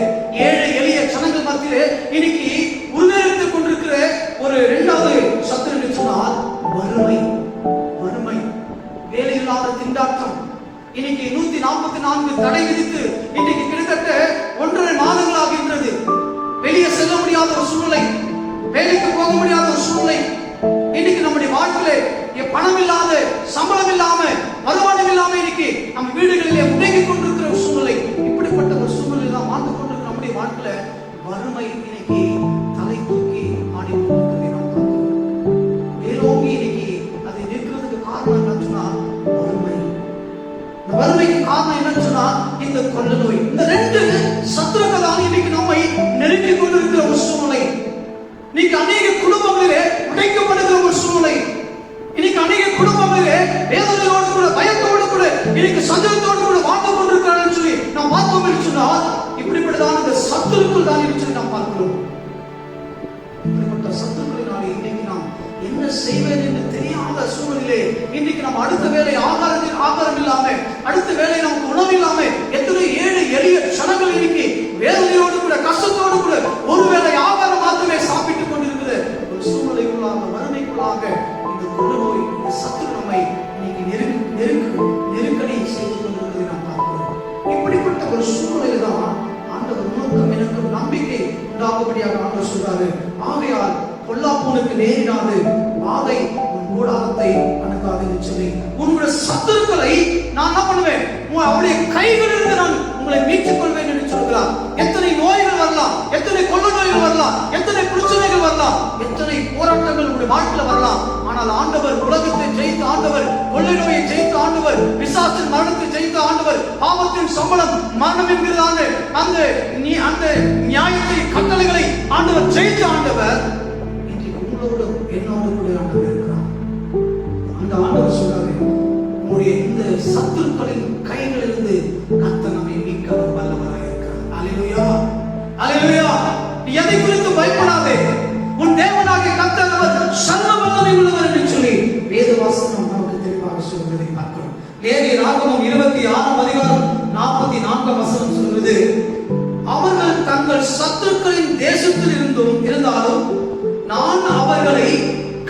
ஏழை எளிய ஜனங்கள் மத்தியிலே இன்னைக்கு உருவெடுத்துக் கொண்டிருக்கிற ஒரு இரண்டாவது சத்துரு என்று சொன்னால் வறுமை. வறுமை, வேலையில்லாத திண்டாட்டம். இன்னைக்கு 144 தடை விதித்து இன்னைக்கு கிட்டத்தட்ட 1.5 மாதங்களாகின்றது. வெளியே செல்ல முடியாத ஒரு சூழ்நிலை, வேலைக்கு போக முடியாத ஒரு சூழ்நிலை. இன்னைக்கு நம்முடைய வாழ்க்கையில பணம் இல்லாத, சம்பளம் இல்லாம, வருமானம் இல்லாம இன்னைக்கு நம்ம வீடுகளிலே முடங்கி கொண்டிருக்கிற ஒரு சூழ்நிலை. இப்படிப்பட்ட ஒரு சூழ்நிலை தான் வாழ்ந்து கொண்டிருக்கிற நம்முடைய வாழ்க்கையில வறுமை இன்னைக்கு தலை தூக்கி ஆடிக்கொண்டிருக்கிறதை நாம் பார்க்கிறோம். வேலோங்கி இன்னைக்கு அதை நிற்கிறதுக்கு காரணம் என்னன்னு சொன்னா வறுமை. இந்த வறுமைக்கு காரணம் என்னன்னு சொன்னா இந்த கொள்ளை நோய். இந்த 2 சத்துருக்கள் தான் இன்னைக்கு நம்மை நெருங்கி கொண்டிருக்கிற ஒரு சூழ்நிலை. இன்னைக்கு அநேக குடும்பங்களிலே உடைக்கப்படுகிற ஒரு சூழ்நிலை. இன்னைக்கு அநேக குடும்பங்களிலே வேதனையோடு கூட, பயத்தோடு கூட, இன்னைக்கு சஞ்சலத்தோடு கூட வாழ்ந்து கொண்டிருக்கிறார்கள் சொல்லி நாம் பார்த்தோம் என்று சொன்னால், இப்படிப்பட்டதான இந்த சத்துருக்கள் தான் என்று சொல்லி நாம் பார்க்கிறோம். இப்படிப்பட்ட சத்துருக்களினாலே இன்னைக்கு நாம் என்ன செய்வது என்று தெரியாத சூழ்நிலையிலே இன்னைக்கு நாம் அடுத்த வேலை ஆகாரம் இல்லாம, அடுத்த வேலை நமக்கு உணவு இல்லாம எத்தனை ஏழை எளிய ஜனங்கள் இன்னைக்கு வேதனையோடு கூட, கஷ்டத்தோடு கூட, ஒருவேளை ஆகாரம் மாத்திரமே சாப்பிட்டுக் கொண்டிருக்கிற ஒரு சூழ்நிலைக்குள்ளாக, வறுமைக்குள்ளாக இந்த கொள்ளை நோய், இந்த சத்துரு நம்மை இன்னைக்கு நெருக்கடி செய்து கொண்டிருக்கிறதை நாம் பார்க்கிறோம். இப்படிப்பட்ட ஒரு சூழ்நிலை தான் ஆண்டவர் உனக்கும் எனக்கும் நம்பிக்கை உண்டாகும்படியாக ஆண்டவர் சொல்றாரு, ஆகையால் பொல்லாப்போனுக்கு நேரிடாது, வாதை உன் கூடாரத்தை அணுகாது என்று சொல்லி, உன்னுடைய சத்துருக்களை நான் என்ன பண்ணுவேன், அவருடைய கைகளிலிருந்து நான் உங்களை மீட்டுக் கொள்வேன் என்று சொல்கிறார். எத்தனை நோய்கள் வரலாம், எத்தனை கொள்ள நோய்கள் வரலாம், எத்தனை பிரச்சனைகள் வரலாம், எத்தனை போராட்டங்கள் உங்களுடைய வாழ்க்கையில் வரலாம். ஆனால் ஆண்டவர் உலகத்தை ஜெயித்த ஆண்டவர், கொள்ளை நோயை ஜெயித்த ஆண்டவர், பிசாசின் மரணத்தை ஜெயித்த ஆண்டவர், பாவத்தின் சம்பளம் மரணம் என்கிறதான அந்த நியாயத்தை கட்டளைகளை ஆண்டவர் ஜெயித்த ஆண்டவர் இன்றைக்கு உங்களோடு என்னோடு கூட ஆண்டவர் இருக்கிறார். அந்த ஆண்டவர் சொல்றாரு, உங்களுடைய இந்த சத்துருக்களின் கைகளிலிருந்து கர்த்தர் நம்மை மீட்க வல்லவராக இருக்கிறார். அல்லேலூயா, அல்லேலூயா. நீ எதை குறித்து பயப்படாதே, உன் தேவனாகிய கர்த்தர் அவர் சர்வ வல்லமை உள்ளவர் என்று சொல்லி வேதவசனம் நமக்கு தெளிவாக சொல்வதை பார்க்கிறோம். லேவியராகமம் 26ஆம் அதிகாரம் 44ஆம் வசனம் சொல்கிறது, அவர்கள் தங்கள் சத்துருக்களின் தேசத்தில் இருந்தாலும் நான் அவர்களை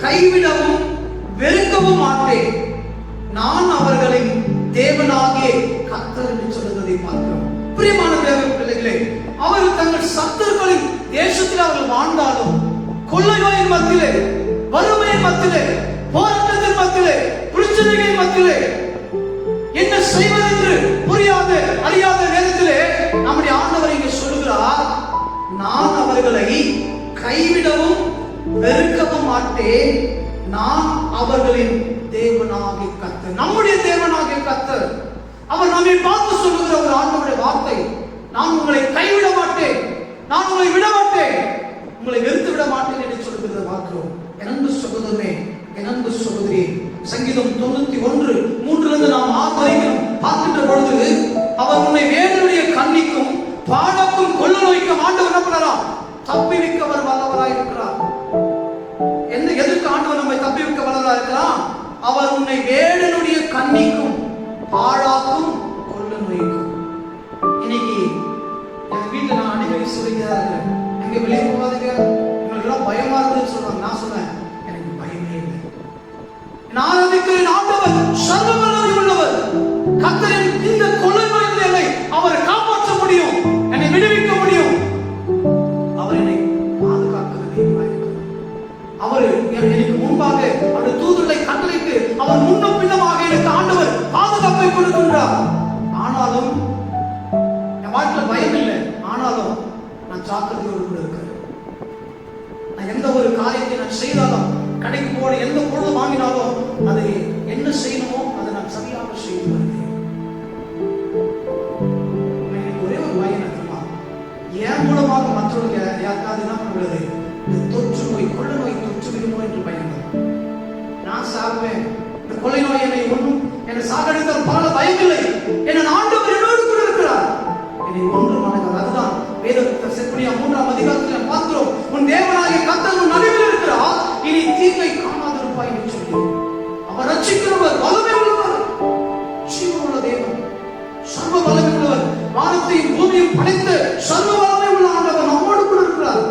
கைவிடவும் வெறுக்கவும் மாட்டேன், நான் அவர்களின் தேவனாகிய கர்த்தர் என்று சொல்வதை பார்க்கிறோம். பிரியமான தேவ பிள்ளைகளே, அவர்கள் தங்கள் சத்துருக்களின் தேசத்தில் அவர்கள் வாழ்ந்தாலும், கொள்ளை நோயின் மத்தியிலே, வறுமையின் மத்தியிலே, போராட்டத்தின் மத்தியிலே, பிரச்சனைகளின் மத்தியிலே என்ன செய்வதென்று புரியாத அறியாத நேரத்திலே நம்முடைய ஆண்டவர் இங்கே சொல்லுகிறார், நான் அவர்களை கைவிடவும் வெறுக்கவும் மாட்டேன், நான் அவர்களின் தேவனாகிய கர்த்தர். நம்முடைய தேவனாகிய கர்த்தர் அவர் நம்மை பார்த்து சொல்லுகிற ஒரு ஆண்டவருடைய வார்த்தை, நான் உங்களை கைவிட மாட்டேன், நான் உங்களை விட மாட்டேன், உங்களை வெறுத்து விட மாட்டேன் என்று சொல்லுகிறத பார்க்கிறோம். என் அன்பு சகோதரனே, என் அன்பு சகோதரி, சங்கீதம் 91:3 நாம் 6 வரைக்கும் பார்க்கின்ற பொழுது, அவர் உன்னை வேதனுடைய கண்ணிக்கும் பாழாக்கும் கொள்ள நோய்க்கும் ஆண்டவர் என்ன பண்ணலாம், தப்பி வைக்க அவர் வல்லவராய் இருக்கிறார். எதற்கு ஆண்டவர் நம்மை தப்பி வைக்க வல்லவராய் இருக்கிறார்? அவர் உன்னை வேடனுடைய கண்ணிக்கும் பாழாக்கும் கொள்ள நோய்க்கும். இன்னைக்கு எங்க வீட்டுல நான் அடிக்கடி சொல்லிக்கிறதா இருக்கிறேன், எங்க வெளியே போகாதீங்க, உங்களுக்கு எல்லாம் பயமா இருக்குன்னு சொல்றாங்க. நான் சொன்னேன், எனக்கு பயமே இல்லை. நான் ஆராதிக்கிறேன் ஆண்டவர் சர்வ வல்லமை உள்ளவர். கர்த்தர் இந்த கொள்ளை நோய்கள் என்னை அவரை காப்பாற்ற முடியும், என்னை விடுவிக்க முடியும். அவர் என்னை பாதுகாக்கிறது. அவர் எனக்கு முன்பாக அவருடைய தூதர்களை கட்டளைக்கு அவர் முன்னும் பின்னமாக எனக்கு ஆண்டவர் பாதுகாப்பை கொடுக்கின்றார். ஆனாலும் என் வாழ்க்கையில் பயம் இல்லை, ஆனாலும் நான் ஜாக்கிரதையோடு கூட இருக்கிறேன். நான் எந்த ஒரு காரியத்தை நான் செய்தாலும், கடைக்கு போன எந்த பொருள் வாங்கினாலும் அதை என்ன செய்யணுமோ அதை நான் சரியாக செய்து வருகிறேன். ஒரே ஒரு பயம் இருக்குமா, என் மூலமாக மற்றவர்களுக்கு யாருக்காவது என்ன பண்ணுறது, இந்த தொற்று நோய், கொள்ளை நோய் தொற்று விடுமோ என்று பயந்தேன். நான் சாகுவேன், இந்த கொள்ளை நோய் என்னை ஒன்றும் என்னை சாகடித்தால் பல பயமில்லை, என் ஆண்டவர் என்னோடு கூட இருக்கிறார், என்னை ஒன்றும் மனதால். அதுதான் வேதத்தை செப்பனியா 3ஆம் அதிகாரத்தில் பார்க்கிறோம், உன் தேவனாகிய கர்த்தர் உன் நடுவில் இருக்கிறார், இனி தீங்கை காணாதிருப்பாய் என்று சொல்லி அவர் ரட்சிக்கிறவர், வல்லமை உள்ளவர், ஜீவனுள்ள தேவன், சர்வ வல்லமை உள்ளவர், வானத்தையும் பூமியையும் படைத்த சர்வ வல்லமை உள்ள ஆண்டவர் நம்மோடு கூட இருக்கிறார்.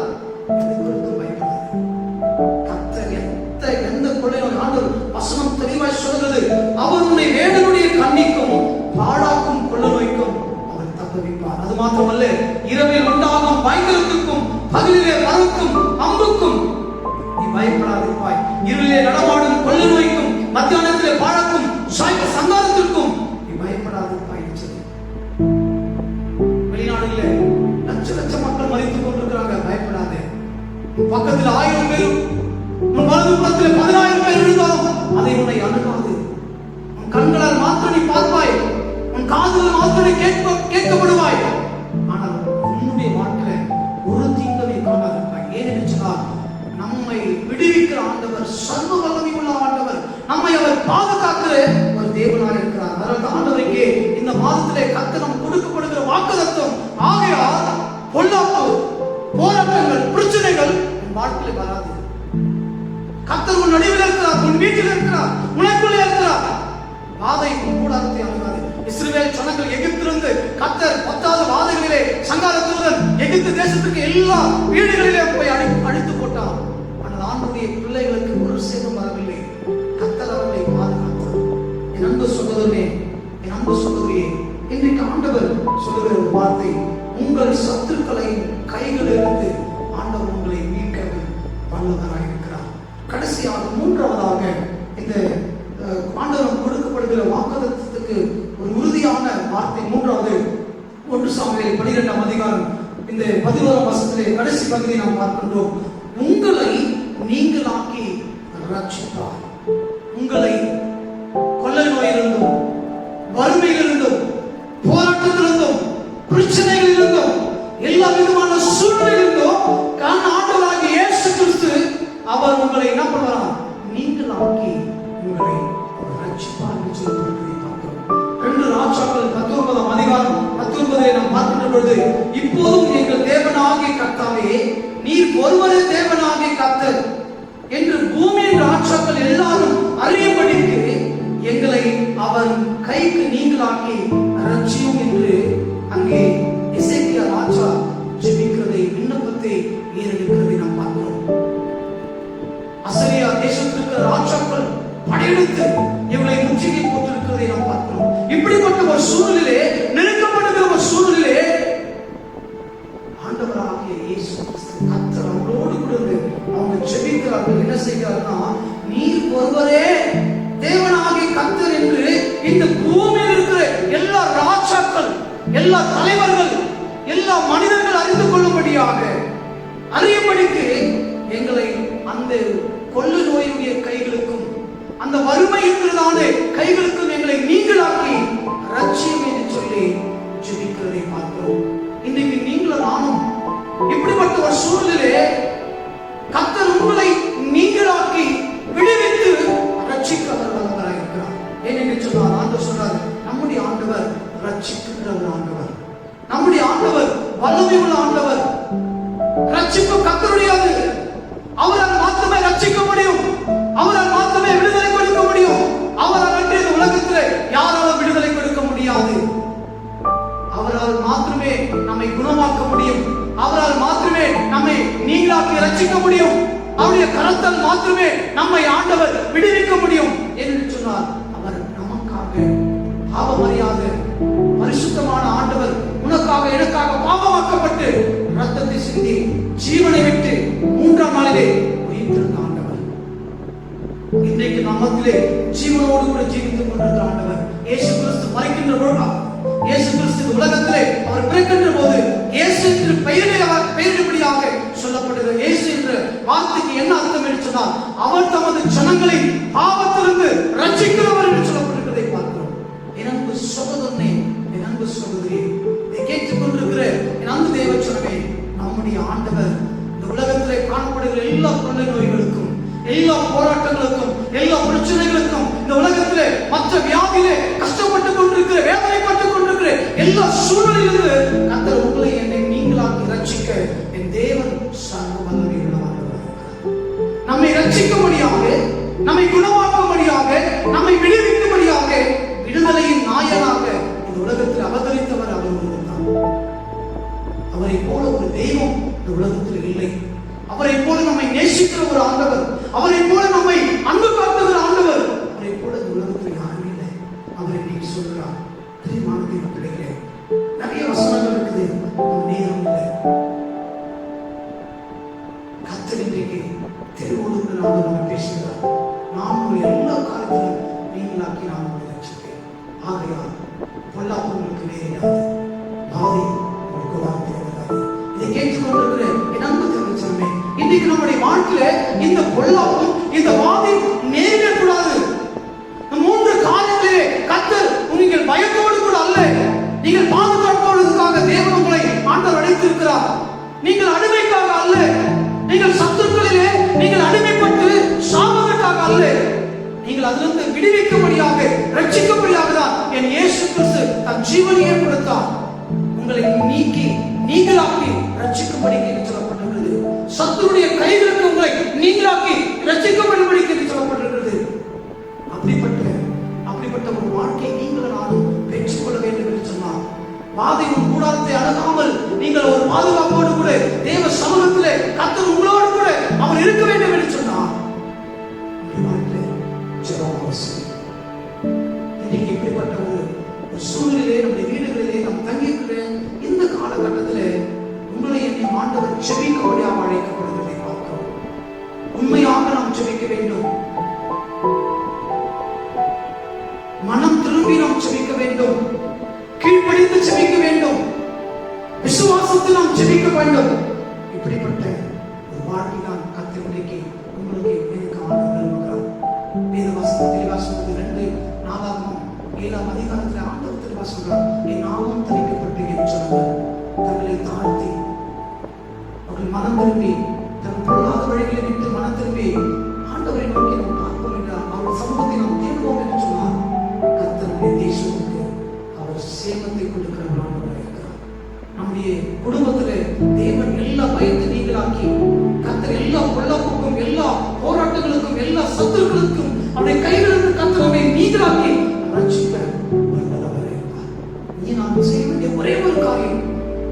எந்த கொள்ளை நோய் ஆண்டவர் வசனம் தெளிவாய் சொல்கிறது, அவர் உன்னை வேடனுடைய கண்ணிக்கும் பாழாக்கும் கொள்ள நோய்க்கும் அவர் தப்புவிப்பார். அது மாத்திரமல்ல, இரவில் உண்டாகும் பயங்கரத்துக்கும் பகலிலே வரவுக்கும் அம்புக்கும் நீ பயப்படாதிருப்பாய், இருளிலே நடமாடும் கொள்ள நோய்க்கும் மத்தியானத்திலே பாழாக்கும் சங்காரத்திற்கும் நீ பயப்படாதிருப்பாய் என்று சொல்லி. வெளிநாடுகளிலே லட்ச லட்ச மக்கள் மரித்துக் கொண்டிருக்கிறாங்க, பயப்படாதே. பக்கத்தில் 1000 பேரும், உன் வலது புறத்தில் 10,000 பேர் இருந்தாலும் அதை உன்னை அணுகாது. உன் கண்களால் மாத்திரம் நீ பார்ப்பாய், உன் காதுகள் மாத்திரம் நீ கேட்கப்படுவாய், ஆனால் உன்னுடைய வாழ்க்கையில ஒரு தீங்கு நீ காணாதிருப்பாய். ஏனென்று சொன்னால், நம்மை விடுவிக்கிற ஆண்டவர் சர்வ வல்லமை உள்ள ஆண்டவர், நம்மை அவர் பாதுகாக்கிற ஒரு தேவனாக இருக்கிறார். அதனால் ஆண்டவருக்கு இந்த மாதத்திலே கர்த்தர் நமக்கு கொடுக்கப்படுகிற வாக்குத்தத்தம், ஆகையால் பொல்லாப்பு, போராட்டங்கள், பிரச்சனைகள் உன் வாழ்க்கையில் வராது. கர்த்தர் உன் நடுவில் இருக்கிறார், உன் வீட்டில் இருக்கிறார், உனக்குள்ளே இருக்கிறார். வாதை உன் கூடாரத்தை அணுகாது. இஸ்ரவேல் ஜனங்கள் எகிப்திலிருந்து கர்த்தர் 10வது வாதைகளிலே சங்காரத்துடன் எகிப்து தேசத்துக்கு எல்லா வீடுகளிலே போய் அழித்து போட்டார். ஆனால் ஆண்டவருடைய பிள்ளைகளுக்கு ஒரு சேதம் வரவில்லை. கர்த்தர் அவர்களை பாதுகாத்தார். என் அன்பு சகோதரனே, என் அன்பு சகோதரியே, இன்றைக்கு ஆண்டவர் சொல்லுகிற ஒரு வார்த்தை, உங்கள் சத்துருக்களை கைகளிலிருந்து ஆண்டவர் உங்களை மீட்க வல்லவராய் இருக்கிறார். கடைசியாக 3வதாக இந்த ஆண்டவர் கொடுக்கப்படுகிற வாக்குத்தத்தத்துக்கு ஒரு உறுதியான 1 சாமுவேல் 12ஆம் அதிகாரம் இந்த 11ஆம் வசனத்திலே கடைசி பகுதியை நாம் பார்க்கின்றோம். உங்களை நீங்களாக்கி ரட்சித்தார். உங்களை கொள்ளை நோயிலிருந்தும், வறுமையிலிருந்தும், போராட்டத்திலிருந்தும், பிரச்சனைகளிலிருந்தும், எல்லா விதமான சூழ்நிலையிலிருந்தும் ஆண்டவராகிய இயேசு கிறிஸ்து அவர் உங்களை என்ன பண்ணுவார்? நீங்களாக்கி உங்களை ரட்சிப்பார் என்று சொல்லி பார்க்கிறோம். 2 ராஜாக்கள் 19ஆம் அதிகாரம் 19 நாம் பார்க்கின்ற பொழுது, இப்போதும் எங்கள் தேவனாகிய கர்த்தாவே, நீர் ஒருவரே தேவனாகிய கர்த்தர் என்று பூமியின் ராஜாக்கள் எல்லாரும் அறியும்படிக்கு எங்களை அவர் கைக்கு நீங்களாக்கி ரட்சியும் என்று அங்கே எசேக்கியா ராஜா ஜெபிக்கிறதை, விண்ணப்பத்தை ஏறெடுக்கிறதை நாம் பார்க்கிறோம். அசரியா தேசத்திற்கு ராஜாக்கள் படையெடுத்து இவங்களை முற்றுகை போட்டிருக்கிறதை நாம் பார்க்கிறோம். இப்படிப்பட்ட ஒரு சூழ்நிலையிலே, நெருக்கப்படுகிற ஒரு சூழ்நிலையிலே ஆண்டவராகிய இயேசு கிறிஸ்து கர்த்தர் அவங்களோடு கூட அவங்க ஜெபிக்கிறார்கள். என்ன செய்கிறார்னா, நீர் ஒருவரே தேவனாகிய கர்த்தர் என்று இந்த பூமியில் இருக்கிற எல்லா ராஜாக்கள், எல்லா தலைவர்கள், எல்லா மனிதர்கள் அறிந்து கொள்ளும்படியாக, அறியும்படிக்கு எங்களை அந்த கொள்ளு நோயுடைய கைகளுக்கும், அந்த வறுமை இருக்கிறதான கைகளுக்கும் எங்களை நீங்களாக்கி ரட்சியம் என்று சொல்லி ஜெபிக்கிறதை பார்க்கிறோம். இன்றைக்கு நீங்களும் நானும் இப்படிப்பட்ட ஒரு சூழ்நிலை கர்த்தர் உங்களை நீங்களாக்கி விடுவித்து ரட்சிக்க வல்லவராக இருக்கிறார். ஏனென்று சொன்னார், ஆண்டவர் சொன்னார், நம்முடைய ஆண்டவர் ரட்சிக்கின்ற ஒரு ஆண்டவர், நம்முடைய ஆண்டவர் வல்லமை உள்ள ஆண்டவர். ரட்சிப்பு கர்த்தருடையது. அவரால் மாத்திரமே ரட்சிக்க முடியும், அவரால் மாத்திரமே விடுதலை கொடுக்க முடியும். அவரால் அன்றி இந்த உலகத்தில் யாராலும் விடுதலை கொடுக்க முடியாது. அவரால் மாத்திரமே நம்மை குணமாக்க முடியும், அவரால் மாத்திரமே நம்மை நீங்களாக்கி ரட்சிக்க முடியும், அவருடைய கரத்தால் மாத்திரமே நம்மை ஆண்டவர் விடுவிக்க முடியும் என்று சொன்னார். அவர் நமக்காக பாவமறியாத பரிசுத்தமான ஆண்டவர், உனக்காக எனக்காக பாவமாக்கப்பட்டு ரத்தத்தை சிந்தி ஜீவனை விட்டு 3ஆம் நாளிலே உயிர்த்தெழுந்த ஆண்டவர். இன்றைக்கு நம்மத்திலே ஜீவனோடு கூட ஜீவித்துக் கொண்டிருக்கிற ஆண்டவர் இயேசு கிறிஸ்து மரிக்கின்ற பொழுது, இயேசு கிறிஸ்து உலகத்திலே அவர் பிறக்கின்ற போது இயேசு என்று பெயரிடும்படியாக சொல்லப்படுகிற இயேசு என்ற வார்த்தைக்கு என்ன அர்த்தம் என்று சொன்னால், அவர் தமது ஜனங்களை பாவத்திலிருந்து ரட்சிக்கிறவர் என்று சொல்லப்படுகிறதை பார்க்கிறோம். என் அன்பு சகோதரனே, என் அன்பு சகோதரி, இதை கேட்டுக் கொண்டிருக்கிற என் அன்பு தேவச்சனமே, நம்முடைய ஆண்டவர் இந்த உலகத்திலே காணப்படுகிற எல்லா கொள்ளை நோய்களுக்கும், எல்லா போராட்டங்களுக்கும், எல்லா பிரச்சனைகளுக்கும், இந்த உலகத்திலே மற்ற வியாதியிலே கஷ்டப்பட்டுக் கொண்டிருக்கிற, வேதனைப்பட்டுக் கொண்டிருக்கிற எல்லா சூழ்நிலையிலிருந்து கர்த்தர் உங்களை என்னை நீங்களாக்கி ரட்சிக்க என் தேவன் சர்வ வல்லமை உள்ளவராக இருக்கிறார். நம்மை ரட்சிக்கும்படியாக, நம்மை குணமாக்கும்படியாக, நம்மை விடுவிக்கும்படியாக, விடுதலையின் நாயனாக இந்த உலகத்தில் அவதரித்தவர் அவர் ஒருவர்தான். அவரை போல ஒரு தெய்வம் இந்த உலகத்தில் இல்லை. அவரை போல நம்மை நேசிக்கிற ஒரு ஆண்டவர், அவரை போல நம்மை அன்பு காட்டுகிற ஆண்டவர், அவரை போல இந்த உலகத்தில் யாரும் இல்லை. அவரை நீங்க சொல்கிறார். பிரியமானதை பிள்ளைகளே, நிறைய வசனங்கள் இருக்குது, நேரம் இல்லை. கர்த்தர் இன்றைக்கு தெருவோடு நம்ம பேசுகிறார். நான் உங்கள் எல்லா காலத்திலும் நீங்களாக்கி நான் உங்களை ரட்சிப்பேன். ஆகையால் பொல்லாதவர்களுக்கு நேரிடாது, பாதை உங்களுக்கு வார்த்தை வராது. இதை கேட்டுக்கொண்டிருக்கிற என் அன்பு தங்கச்சனமே, இன்னைக்கு நம்முடைய வாழ்க்கையில இந்த பொல்லாப்பும் இந்த வாதை நேரிடக்கூடாது. 3 காரியங்களிலே கர்த்தர் நீங்கள் பயத்தோடு கூட அல்ல, நீங்கள் பாதுகாப்பதற்காக தேவன் உங்களை ஆண்டவர் அழைத்திருக்கிறார். நீங்கள் அடிமைக்காக அல்ல, நீங்கள் சத்துருக்களிலே நீங்கள் அடிமைப்பட்டு சாவதற்காக அல்ல, நீங்கள் அதிலிருந்து விடுவிக்கும்படியாக, ரட்சிக்கும்படியாக தான் என் இயேசு கிறிஸ்து தன் ஜீவனையே கொடுத்தார். உங்களை நீக்கி நீங்களாக்கி ரட்சிக்கும்படி சொல்லப்பட்டிருக்கிறது. சத்துருடைய கைகளுக்கு உங்களை நீங்களாக்கி ரட்சிக்கும்படி சொல்லப்பட்டிருக்கிறது. அப்படிப்பட்ட ஒரு வாழ்க்கையை நீங்கள் நானும் பெற்றுக்கொள்ள வேண்டும் என்று சொன்னார். வாதையின் கூடாரத்தை அணுகாமல் நீங்கள் ஒரு பாதுகாப்போடு கூட தேவ சமூகத்திலே கர்த்தர் உங்களோடு கூட அவர் இருக்க வேண்டும் என்று சொன்னார். இன்னைக்கு இப்படிப்பட்ட ஒரு சூழ்நிலையிலே நம்முடைய வீடுகளிலே நாம் தங்கியிருக்கிற இந்த காலகட்டத்திலே உங்களை என்னை ஆண்டவர் ஜெபிக்கும்படியாக அழைக்கப்படுவதை பார்க்கிறோம். உண்மையாக நாம் ஜெபிக்க வேண்டும், மனம் திரும்பி நாம் ஜெபிக்க வேண்டும், கீழ்ப்படிந்து ஜெபிக்க வேண்டும். வேண்டும். இப்படிப்பட்ட ஒரு வாழ்க்கை தான் கர்த்தர் இன்றைக்கு உங்களுக்கு எனக்கு ஆண்டவர் விரும்புகிறார். வேதவாசகம் தெளிவாக சொல்றது 2 7ஆம் அதிகாரத்தில் ஆண்டவர் தெளிவாக சொல்றார், என் நாமம் தரிக்கப்பட்டு என்று சொன்னார். தங்களை தாழ்த்தி அவர்கள் மனம் திரும்பி தன் பொல்லாத வழிகளை விட்டு மனம் திரும்பி ஆண்டவரை நோக்கி நாம் பார்ப்போம் என்றால் அவர் சமூகத்தை நாம் தேடுவோம் என்று சொன்னார். கர்த்தருடைய தேசத்துக்கு அவர் சேமத்தை கொடுக்கிறவராக இருக்கிறார். நம்முடைய குடும்பத்திலே தேவன் எல்லா பயத்தை நீங்களாக்கி கர்த்தர் எல்லா பொல்லாப்புக்கும் எல்லா போராட்டங்களுக்கும் எல்லா சத்துருக்களுக்கும் அவருடைய கைகளிலிருந்து கர்த்தர் நம்மை நீங்களாக்கி ரட்சிக்க வல்லவராக இருக்கிறார். நீ நாம் செய்ய வேண்டிய ஒரே ஒரு காரியம்,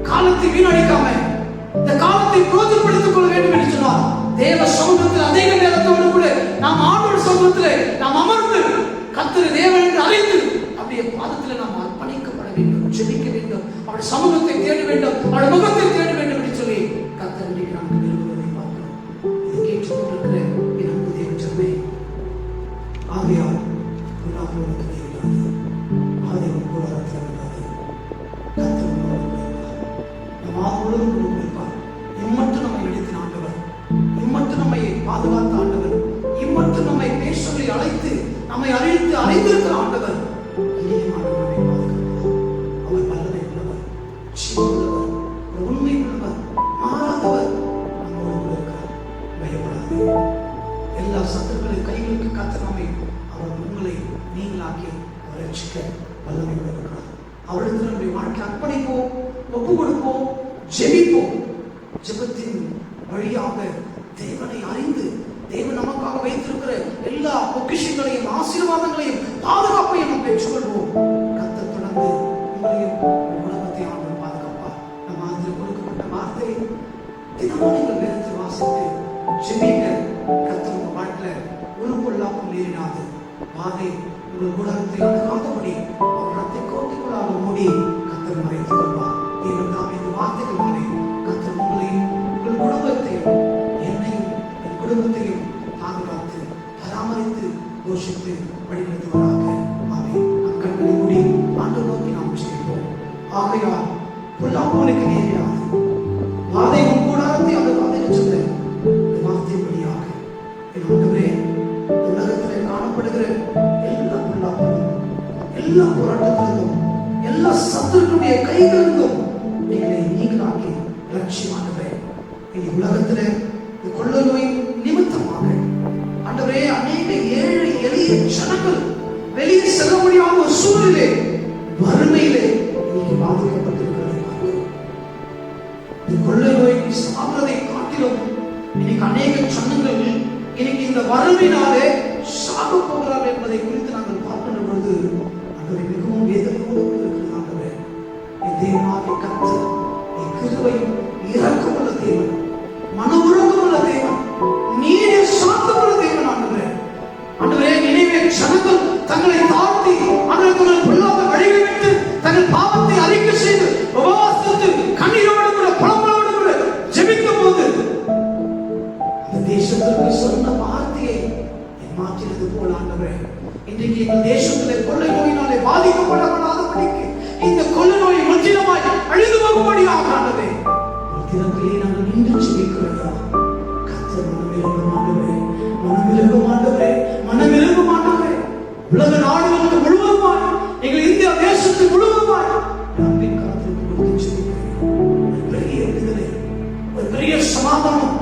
காலத்தை வீணடிக்காம இந்த காலத்தை பிரயோஜனப்படுத்திக் கொள்ள வேண்டும் என்று சொன்னார். தேவ சமூகத்தில் அதிக நேரத்தோடு கூட நாம் ஆண்டவர் சமூகத்திலே நாம் அமர்ந்து கர்த்தர் தேவன் என்று அறிந்து அப்படியே பாதத்தில் நாம் அர்ப்பணிக்கப்பட வேண்டும், ஜெபிக்க வேண்டும், அவருடைய சமூகத்தை தேட வேண்டும், அவருடைய முகத்தை தேட வேண்டும் என்று சொல்லி கர்த்தர் இன்றைக்கு நமக்கு நிறுவுவதை பார்க்கிறோம். இதை கேட்டுக்கொண்டிருக்கிற என் அன்பு தேவ ஜனமே, ஆகையால் பொல்லாப்புக்கு தேவையில்லாது, ஆதியம் கூடாரத்தில் விடாது, கர்த்தர் நம் ஆத்மோடு இருப்பார். இம்மட்டும் நம்மை நடத்தின ஆண்டவர், இம்மட்டும் நம்மை பாதுகாத்த ஆண்டவர், இம்மட்டும் நம்மை பேர் சொல்லி அழைத்து நம்மை அழைத்து அறிந்திருக்கிற ஆண்டவர் இனியும் ஆண்டவர் நம்மை பாதுகாப்பார். அவர் வல்லமை உள்ளவர், ஜீவனுள்ளவர், உண்மை உள்ளவர், மாறாதவர், நம்மோடு கூட இருக்கிறார். பயப்படாது. எல்லா சத்துருக்களின் கைகளுக்கு கர்த்தர் நம்மை அவர் உங்களை நீங்களாக்கி அவர் ரட்சிக்க வல்லமை உள்ளவர். அவரிடத்தில் நம்முடைய வாழ்க்கை அர்ப்பணிப்போம், ஒப்பு கொடுப்போம், ஜெபிப்போம். ஜெபத்தின் வழியாக தேவனை அறிந்து தேவன் நமக்காக வைத்திருக்கிற எல்லா பொக்கிஷங்களையும் ஆசீர்வாதங்களையும் பாதுகாப்பையும் நாம் பெற்றுக்கொள்வோம். கர்த்தர் தொடர்ந்து உங்களையும் உலகத்தை ஆண்டவர் பாதுகாப்பார். நம்ம அதில் கொடுக்கப்பட்ட வார்த்தை தினமும் நீங்கள் வேதத்தை வாசித்து ஜெபிங்க. கர்த்தர் உங்க வாழ்க்கையில ஒரு பொல்லாப்பும் நேரிடாது. வாதை உங்கள் உலகத்தை அணுகாதபடி அவர் ரத்தை கோட்டைக்குள்ளாக மூடி கர்த்தர் மறைத்துக் கொள்வார். தேவன் தாம் இந்த வார்த்தைகளாலே கர்த்தர் உங்களையும் உங்கள் குடும்பத்தையும் என்னையும் என் குடும்பத்தையும் பாதுகாத்து பராமரித்து போஷித்து வழிநடத்துவதாக. ஆமென். நம் கண்களை மூடி ஆண்டவரை நோக்கி நாம் ஜெபிப்போம். ஆகையால் பொல்லாப்புக்கு நேரிடாது, வாதை உன் கூடாரத்தை அணுகாது என்று சொன்ன இந்த வார்த்தையின் வழியாக என் ஆண்டவரே, உலகத்திலே காணப்படுகிற எல்லா பொல்லாப்பும், எல்லா போராட்டத்திலிருந்தும், எல்லா சத்துருக்களுடைய கைகளிலிருந்தும் எங்களை நீங்களாக்கி லட்சியமானவரே, இந்த உலகத்திலே இந்த கொள்ளை நோய் நிமித்தமாக ஆண்டவரே அநேக ஏழை எளிய ஜனங்கள் வெளியே செல்ல முடியாத ஒரு சூழ்நிலை வறுமையிலே இன்னைக்கு பாதிக்கப்பட்டிருக்கிறதை பார்க்கிறோம். இந்த கொள்ளை நோய் சாகிறதை காட்டிலும் இன்னைக்கு அநேக ஜனங்கள் இன்னைக்கு இந்த வறுமையினாலே சாக போகிறார்கள் என்பதை குறித்து நாங்கள் பார்க்கின்ற பொழுது ஆண்டவரே மிகவும் வேதனையோடு இருக்கிறது. ஆண்டவரே, என் தேவனாகிய கர்த்தர் என் கிருபையும் இரக்கமுள்ள தேவன், மன உருக்கமுள்ள தேவன், நீடிய சாந்தமுள்ள தேவன். ஆண்டவரே, ஆண்டவரே, நினைவே ஜனங்கள் தங்களை தாழ்த்தி ஆண்டவரே தங்கள் பொல்லாத வழிகளை விட்டு தங்கள் பாவத்தை அறிக்கை செய்து உபவாசித்து கண்ணீரோடு கூட புலம்பலோடு கூட ஜெபிக்கும் போது அந்த தேசத்திற்கு சொன்ன வார்த்தையை மாற்றினது போல ஆண்டவரே, இன்றைக்கு எங்கள் தேசத்திலே கொள்ளை நோயினாலே பாதிக்கப்படாதபடிக்கு இந்த கொள்ளை நோய் முற்றிலுமாய் அழிந்து போகும்படியாக ஆண்டவரே தினத்திலே நாங்கள் நின்று ஜெபிக்கிறோம். கர்த்தர் மனமிருக்கும் ஆண்டவரே, மனமிருக்கும் ஆண்டவரே, மனமிருக்கும் ஆண்டவரே, உலக நாடுகளுக்கு முழுவதுமாய் எங்கள் இந்தியா தேசத்துக்கு முழுவதுமாய் அன்பின் கரத்திற்கு கொடுத்து ஜெபிக்கிறோம். ஒரு பெரிய விடுதலை, ஒரு பெரிய சமாதானம்.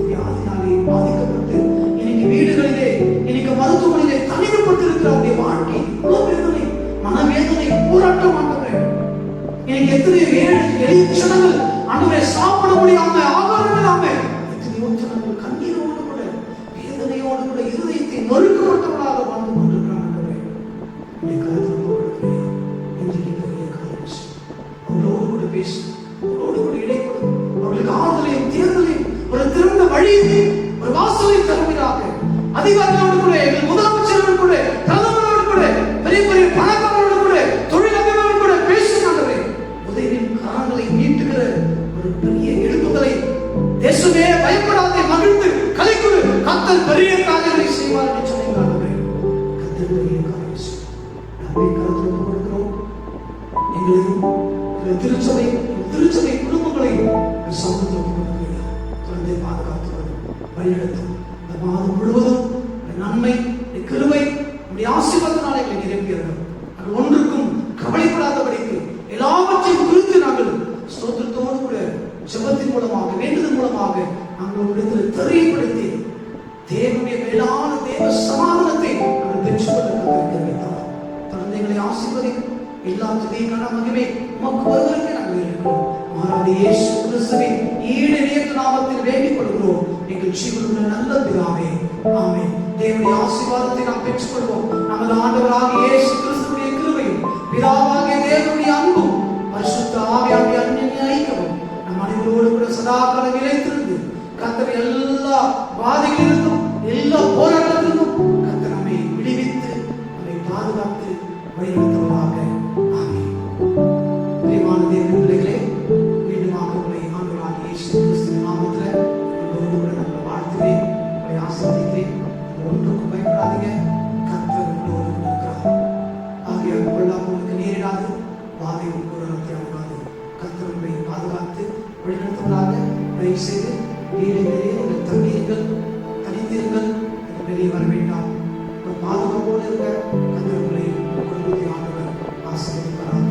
வியாதினாலே பாதிக்கப்பட்டு இன்னைக்கு வீடுகளிலே இன்னைக்கு மருத்துவமனையிலே தனிமைப்பட்டிருக்கிற அவருடைய வாழ்க்கை வேதனை, மனவேதனை, போராட்டம். ஆண்டவரே, இன்னைக்கு எத்தனை எளிய ஜனங்கள் ஆண்டவரே சாப்பிட முடியாம, ஆகாரம் இல்லாம எத்தனையோ ஜனங்கள் கண்ணீரோடு கூட வேதனையோடு கூட இருதயத்தை நொறுக்கப்பட்டவர்களாக வாழ்ந்து கொண்டிருக்கிறாங்க. அவர்களோடு கூட பேசு, அவர்களோடு கூட இடைப்படும், அவர்களுக்கு ஆறுதலையும் தேர்தலையும் ஒரு திறந்த வழியையும் ஒரு வாசலையும் தருவீராக. அதிகாரிகளோடு கூட, எங்கள் முதலமைச்சரோடு கூட, பிரதமரோடு கூட, பெரிய பெரிய பணக்காரரோடு கூட, தொழிலதிபரோடு கூட பேசுகிறாங்களே, உதவியின் கரங்களை நீட்டுகிற ஒரு பெரிய எழுப்புதலை தேசமே பயப்படாதே, மகிழ்ந்து கலைக்குழு கர்த்தர் பெரிய காரியங்களை செய்வார் என்று சொன்னீங்களே. கர்த்தர் பெரிய காரியம் செய்வார். நம்பி கருத்து கொடுக்கிறோம். எங்களையும் திருச்சபை திருச்சபை குடும்பங்களையும் சமூகத்தில் குழந்தை பாதுகாத்து வழிநடத்தும். இந்த மாதம் முழுவதும் நன்மை கிருபை நம்முடைய ஆசீர்வாதத்தினாலே எங்களை நிரப்பியர்கள். நாங்கள் ஒன்றுக்கும் கவலைப்படாதபடிக்கு எல்லாவற்றையும் குறித்து நாங்கள் ஸ்தோத்திரத்தோடு கூட ஜெபத்தின் மூலமாக வேண்டுதல் மூலமாக நாங்கள் உங்களிடத்தில் தெரியப்படுத்தி தேவனுடைய மேலான தேவ சமாதானத்தை நாங்கள் பெற்றுக்கொள்ள குழந்தைகளை ஆசீர்வதிக்கும். எல்லா துதிக்கான மகிமை உமக்கு வருவதற்கு நாங்கள் இருக்கிறோம். மாறாத இயேசு கிறிஸ்துவின் ஈடு இணையற்ற நாமத்தில் வேண்டிக் கொள்கிறோம் எங்கள் ஜீவனுள்ள நல்ல பிதாவே, ஆமென். தேவனுடைய ஆசீர்வாதத்தை நாம் பெற்றுக்கொள்வோம். நமது ஆண்டவராகிய இயேசு கிறிஸ்துவின் கிருபையும் பிதாவாகிய தேவனுடைய அன்பும் பரிசுத்த ஆவியானவருடைய அன்பின் ஐக்கியமும் நம் அனைவரோடு கூட சதாகாலம் நிலைத்திருந்து கர்த்தர் எல்லா பாதைகளிலிருந்தும் எல்லா போராட்டத்திலிருந்தும் கர்த்தர் நம்மை விடுவித்து நம்மை பாதுகாத்து வழிநடத்துவதாக. ஆமென். பிரியமான தேவனுடைய பிள்ளைகளே, மீண்டுமாக உங்களை ஆண்டவராகிய இயேசு கிறிஸ்துவின் நாமத்தில் உங்களோடு கூட நான் வாழ்த்துவேன், உங்களை ஆசீர்வதிக்கிறேன். ஒன்றுக்கும் பயப்படாதீங்க, கர்த்தர் உங்களோடு இருக்கிறார். ஆகிய கொள்ளாமல் உங்களுக்கு நேரிடாது, பாதை உங்களுக்கு ஆகாது. கர்த்தர் உங்களை பாதுகாத்து வழிநடத்துவதாக. தயவு செய்து வீடுகளிலே நீங்கள் தண்ணீர்கள் தனித்தீர்கள் வெளியே வர வேண்டாம். பாதுகாப்போடு இருக்க கர்த்தர் உங்களை குடும்பத்தை ஆண்டவர் ஆசீர்வதிப்பார்.